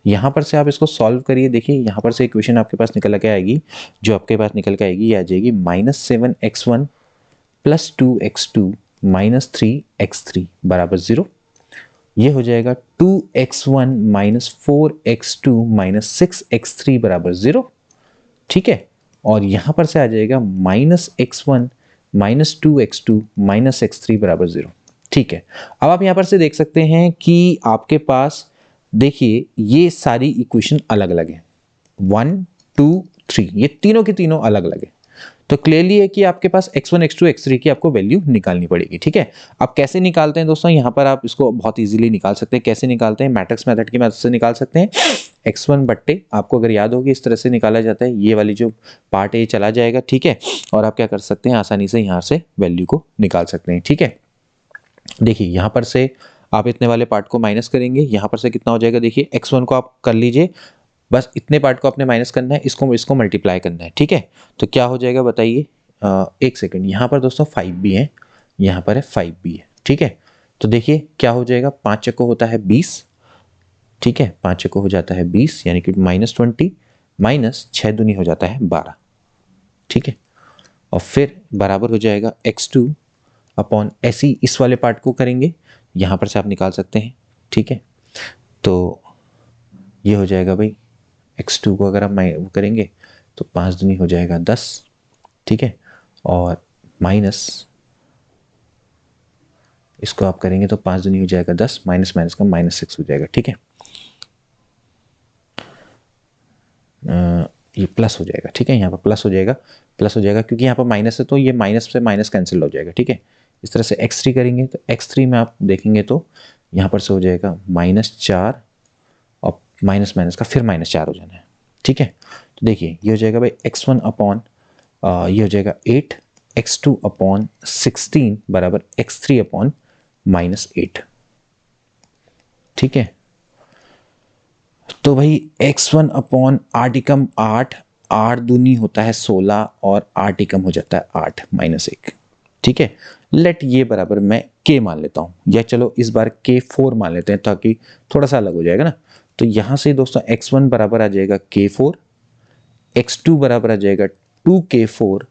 यहां पर से आप इसको सॉल्व करिए। देखिए यहां पर से इक्वेशन आपके पास निकल के आएगी, जो आपके पास निकल के आएगी ये आ जाएगी -7x1 plus 2x2 minus 3x3 बराबर 0। ये हो जाएगा 2x1 minus 4x2 minus 6x3 बराबर 0। ठीक है, और यहां पर से आ जाएगा -x1 minus 2x2 minus x3 बराबर 0। ठीक है, अब आप यहां पर से देख सकते हैं कि आपके पास देखिए ये सारी इक्वेशन अलग अलग है, 1 2 3, ये तीनों के तीनों अलग अलग है। तो क्लियरली है कि आपके पास x1 x2 x3 की आपको वैल्यू निकालनी पड़ेगी। ठीक है, अब कैसे निकालते हैं दोस्तों, यहाँ पर आप इसको बहुत इजीली निकाल सकते हैं। कैसे निकालते हैं, मैट्रिक्स मेथड की मदद से निकाल सकते हैं। x1 बट्टे, आपको अगर याद होगी इस तरह से निकाला जाता है, ये वाली जो पार्ट है ये चला जाएगा। ठीक है, और आप क्या कर सकते हैं, आसानी से यहाँ से वैल्यू को निकाल सकते हैं। ठीक है, देखिए यहाँ पर से आप इतने वाले पार्ट को माइनस करेंगे, यहाँ पर से कितना हो जाएगा, देखिए x1 को आप कर लीजिए, बस इतने पार्ट को आपने माइनस करना है, इसको मल्टीप्लाई करना है। ठीक है, तो क्या हो जाएगा बताइए, एक सेकंड, यहाँ पर दोस्तों 5 भी है, यहाँ पर है 5 भी है। ठीक है, तो देखिए क्या हो जाएगा, 5 चक्को होता है 20। ठीक है, 5 चक्को हो जाता है 20, यानी कि -20 माइनस 6 दूनी हो जाता है 12। ठीक है, और फिर बराबर हो जाएगा x2 अपॉन ऐसी इस वाले पार्ट को करेंगे, यहाँ पर से आप निकाल सकते हैं। ठीक है, तो ये हो जाएगा भाई x2 को अगर हम करेंगे तो 5 दूनी हो जाएगा 10। ठीक है, और माइनस इसको आप करेंगे तो 5 दूनी हो जाएगा 10, माइनस माइनस का -6 हो जाएगा। ठीक है, ये प्लस हो जाएगा। ठीक है, यहाँ पर प्लस हो जाएगा क्योंकि यहाँ पर माइनस है तो ये माइनस से माइनस कैंसिल हो जाएगा। ठीक है, इस तरह से x3 करेंगे तो x3 में आप देखेंगे तो यहाँ पर से हो जाएगा -4 और माइनस माइनस का फिर -4 हो जाना है। ठीक है, तो देखिए ये हो जाएगा भाई x1 अपॉन ये हो जाएगा 8, x2 अपॉन 16 बराबर x3 अपॉन -8। ठीक है, तो भाई x1 अपॉन 8 एकम 8, 8 दूनी होता है 16 और 8 एकम हो जाता है 8 माइनस 1। ठीक है, लेट ये बराबर मैं k मान लेता हूँ, या चलो इस बार k4 मान लेते हैं ताकि थोड़ा सा अलग हो जाएगा ना। तो यहाँ से दोस्तों x1 बराबर आ जाएगा k4, x2 बराबर आ जाएगा 2k4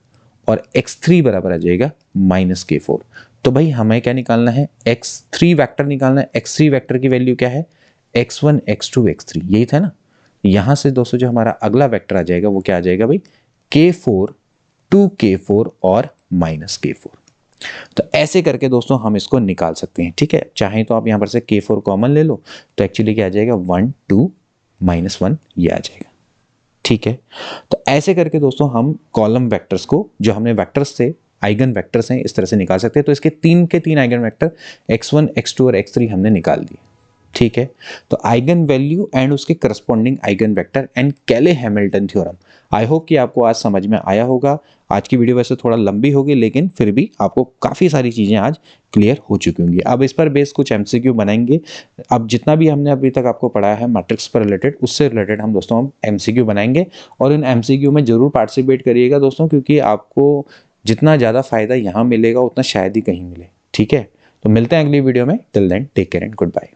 और x3 बराबर आ जाएगा माइनस k4। तो भाई हमें क्या निकालना है, x3 वेक्टर निकालना है। x3 वेक्टर की वैल्यू क्या है, x1 x2 x3, यही था ना। यहां से दोस्तों जो हमारा अगला वेक्टर आ जाएगा वो क्या आ जाएगा भाई, k4, 2k4 और माइनस k4। तो ऐसे करके दोस्तों हम इसको निकाल सकते हैं। ठीक है, चाहे तो आप यहां पर से k4 कॉमन ले लो, तो एक्चुअली क्या आ जाएगा 1 2 -1 ये आ जाएगा। ठीक है, तो ऐसे करके दोस्तों हम कॉलम वेक्टर्स को, जो हमने वेक्टर्स से आइगन वेक्टर्स हैं, इस तरह से निकाल सकते हैं। तो इसके 3 के 3 आइगन वेक्टर x1 x2 और x3 हमने निकाल दिए। ठीक है, तो आइगन वैल्यू एंड उसके करस्पॉन्डिंग आइगन वेक्टर एंड कैले हैमिल्टन थ्योरम। आई होप कि आपको आज समझ में आया होगा। आज की वीडियो वैसे थोड़ा लंबी होगी, लेकिन फिर भी आपको काफ़ी सारी चीज़ें आज क्लियर हो चुकी होंगी। अब इस पर बेस कुछ एमसीक्यू बनाएंगे। अब जितना भी हमने अभी तक आपको पढ़ाया है मैट्रिक्स पर रिलेटेड, उससे रिलेटेड हम दोस्तों हम एमसीक्यू बनाएंगे, और इन एमसीक्यू में जरूर पार्टिसिपेट करिएगा दोस्तों, क्योंकि आपको जितना ज़्यादा फायदा यहाँ मिलेगा उतना शायद ही कहीं मिले। ठीक है, तो मिलते हैं अगली वीडियो में। Till then take care and good bye.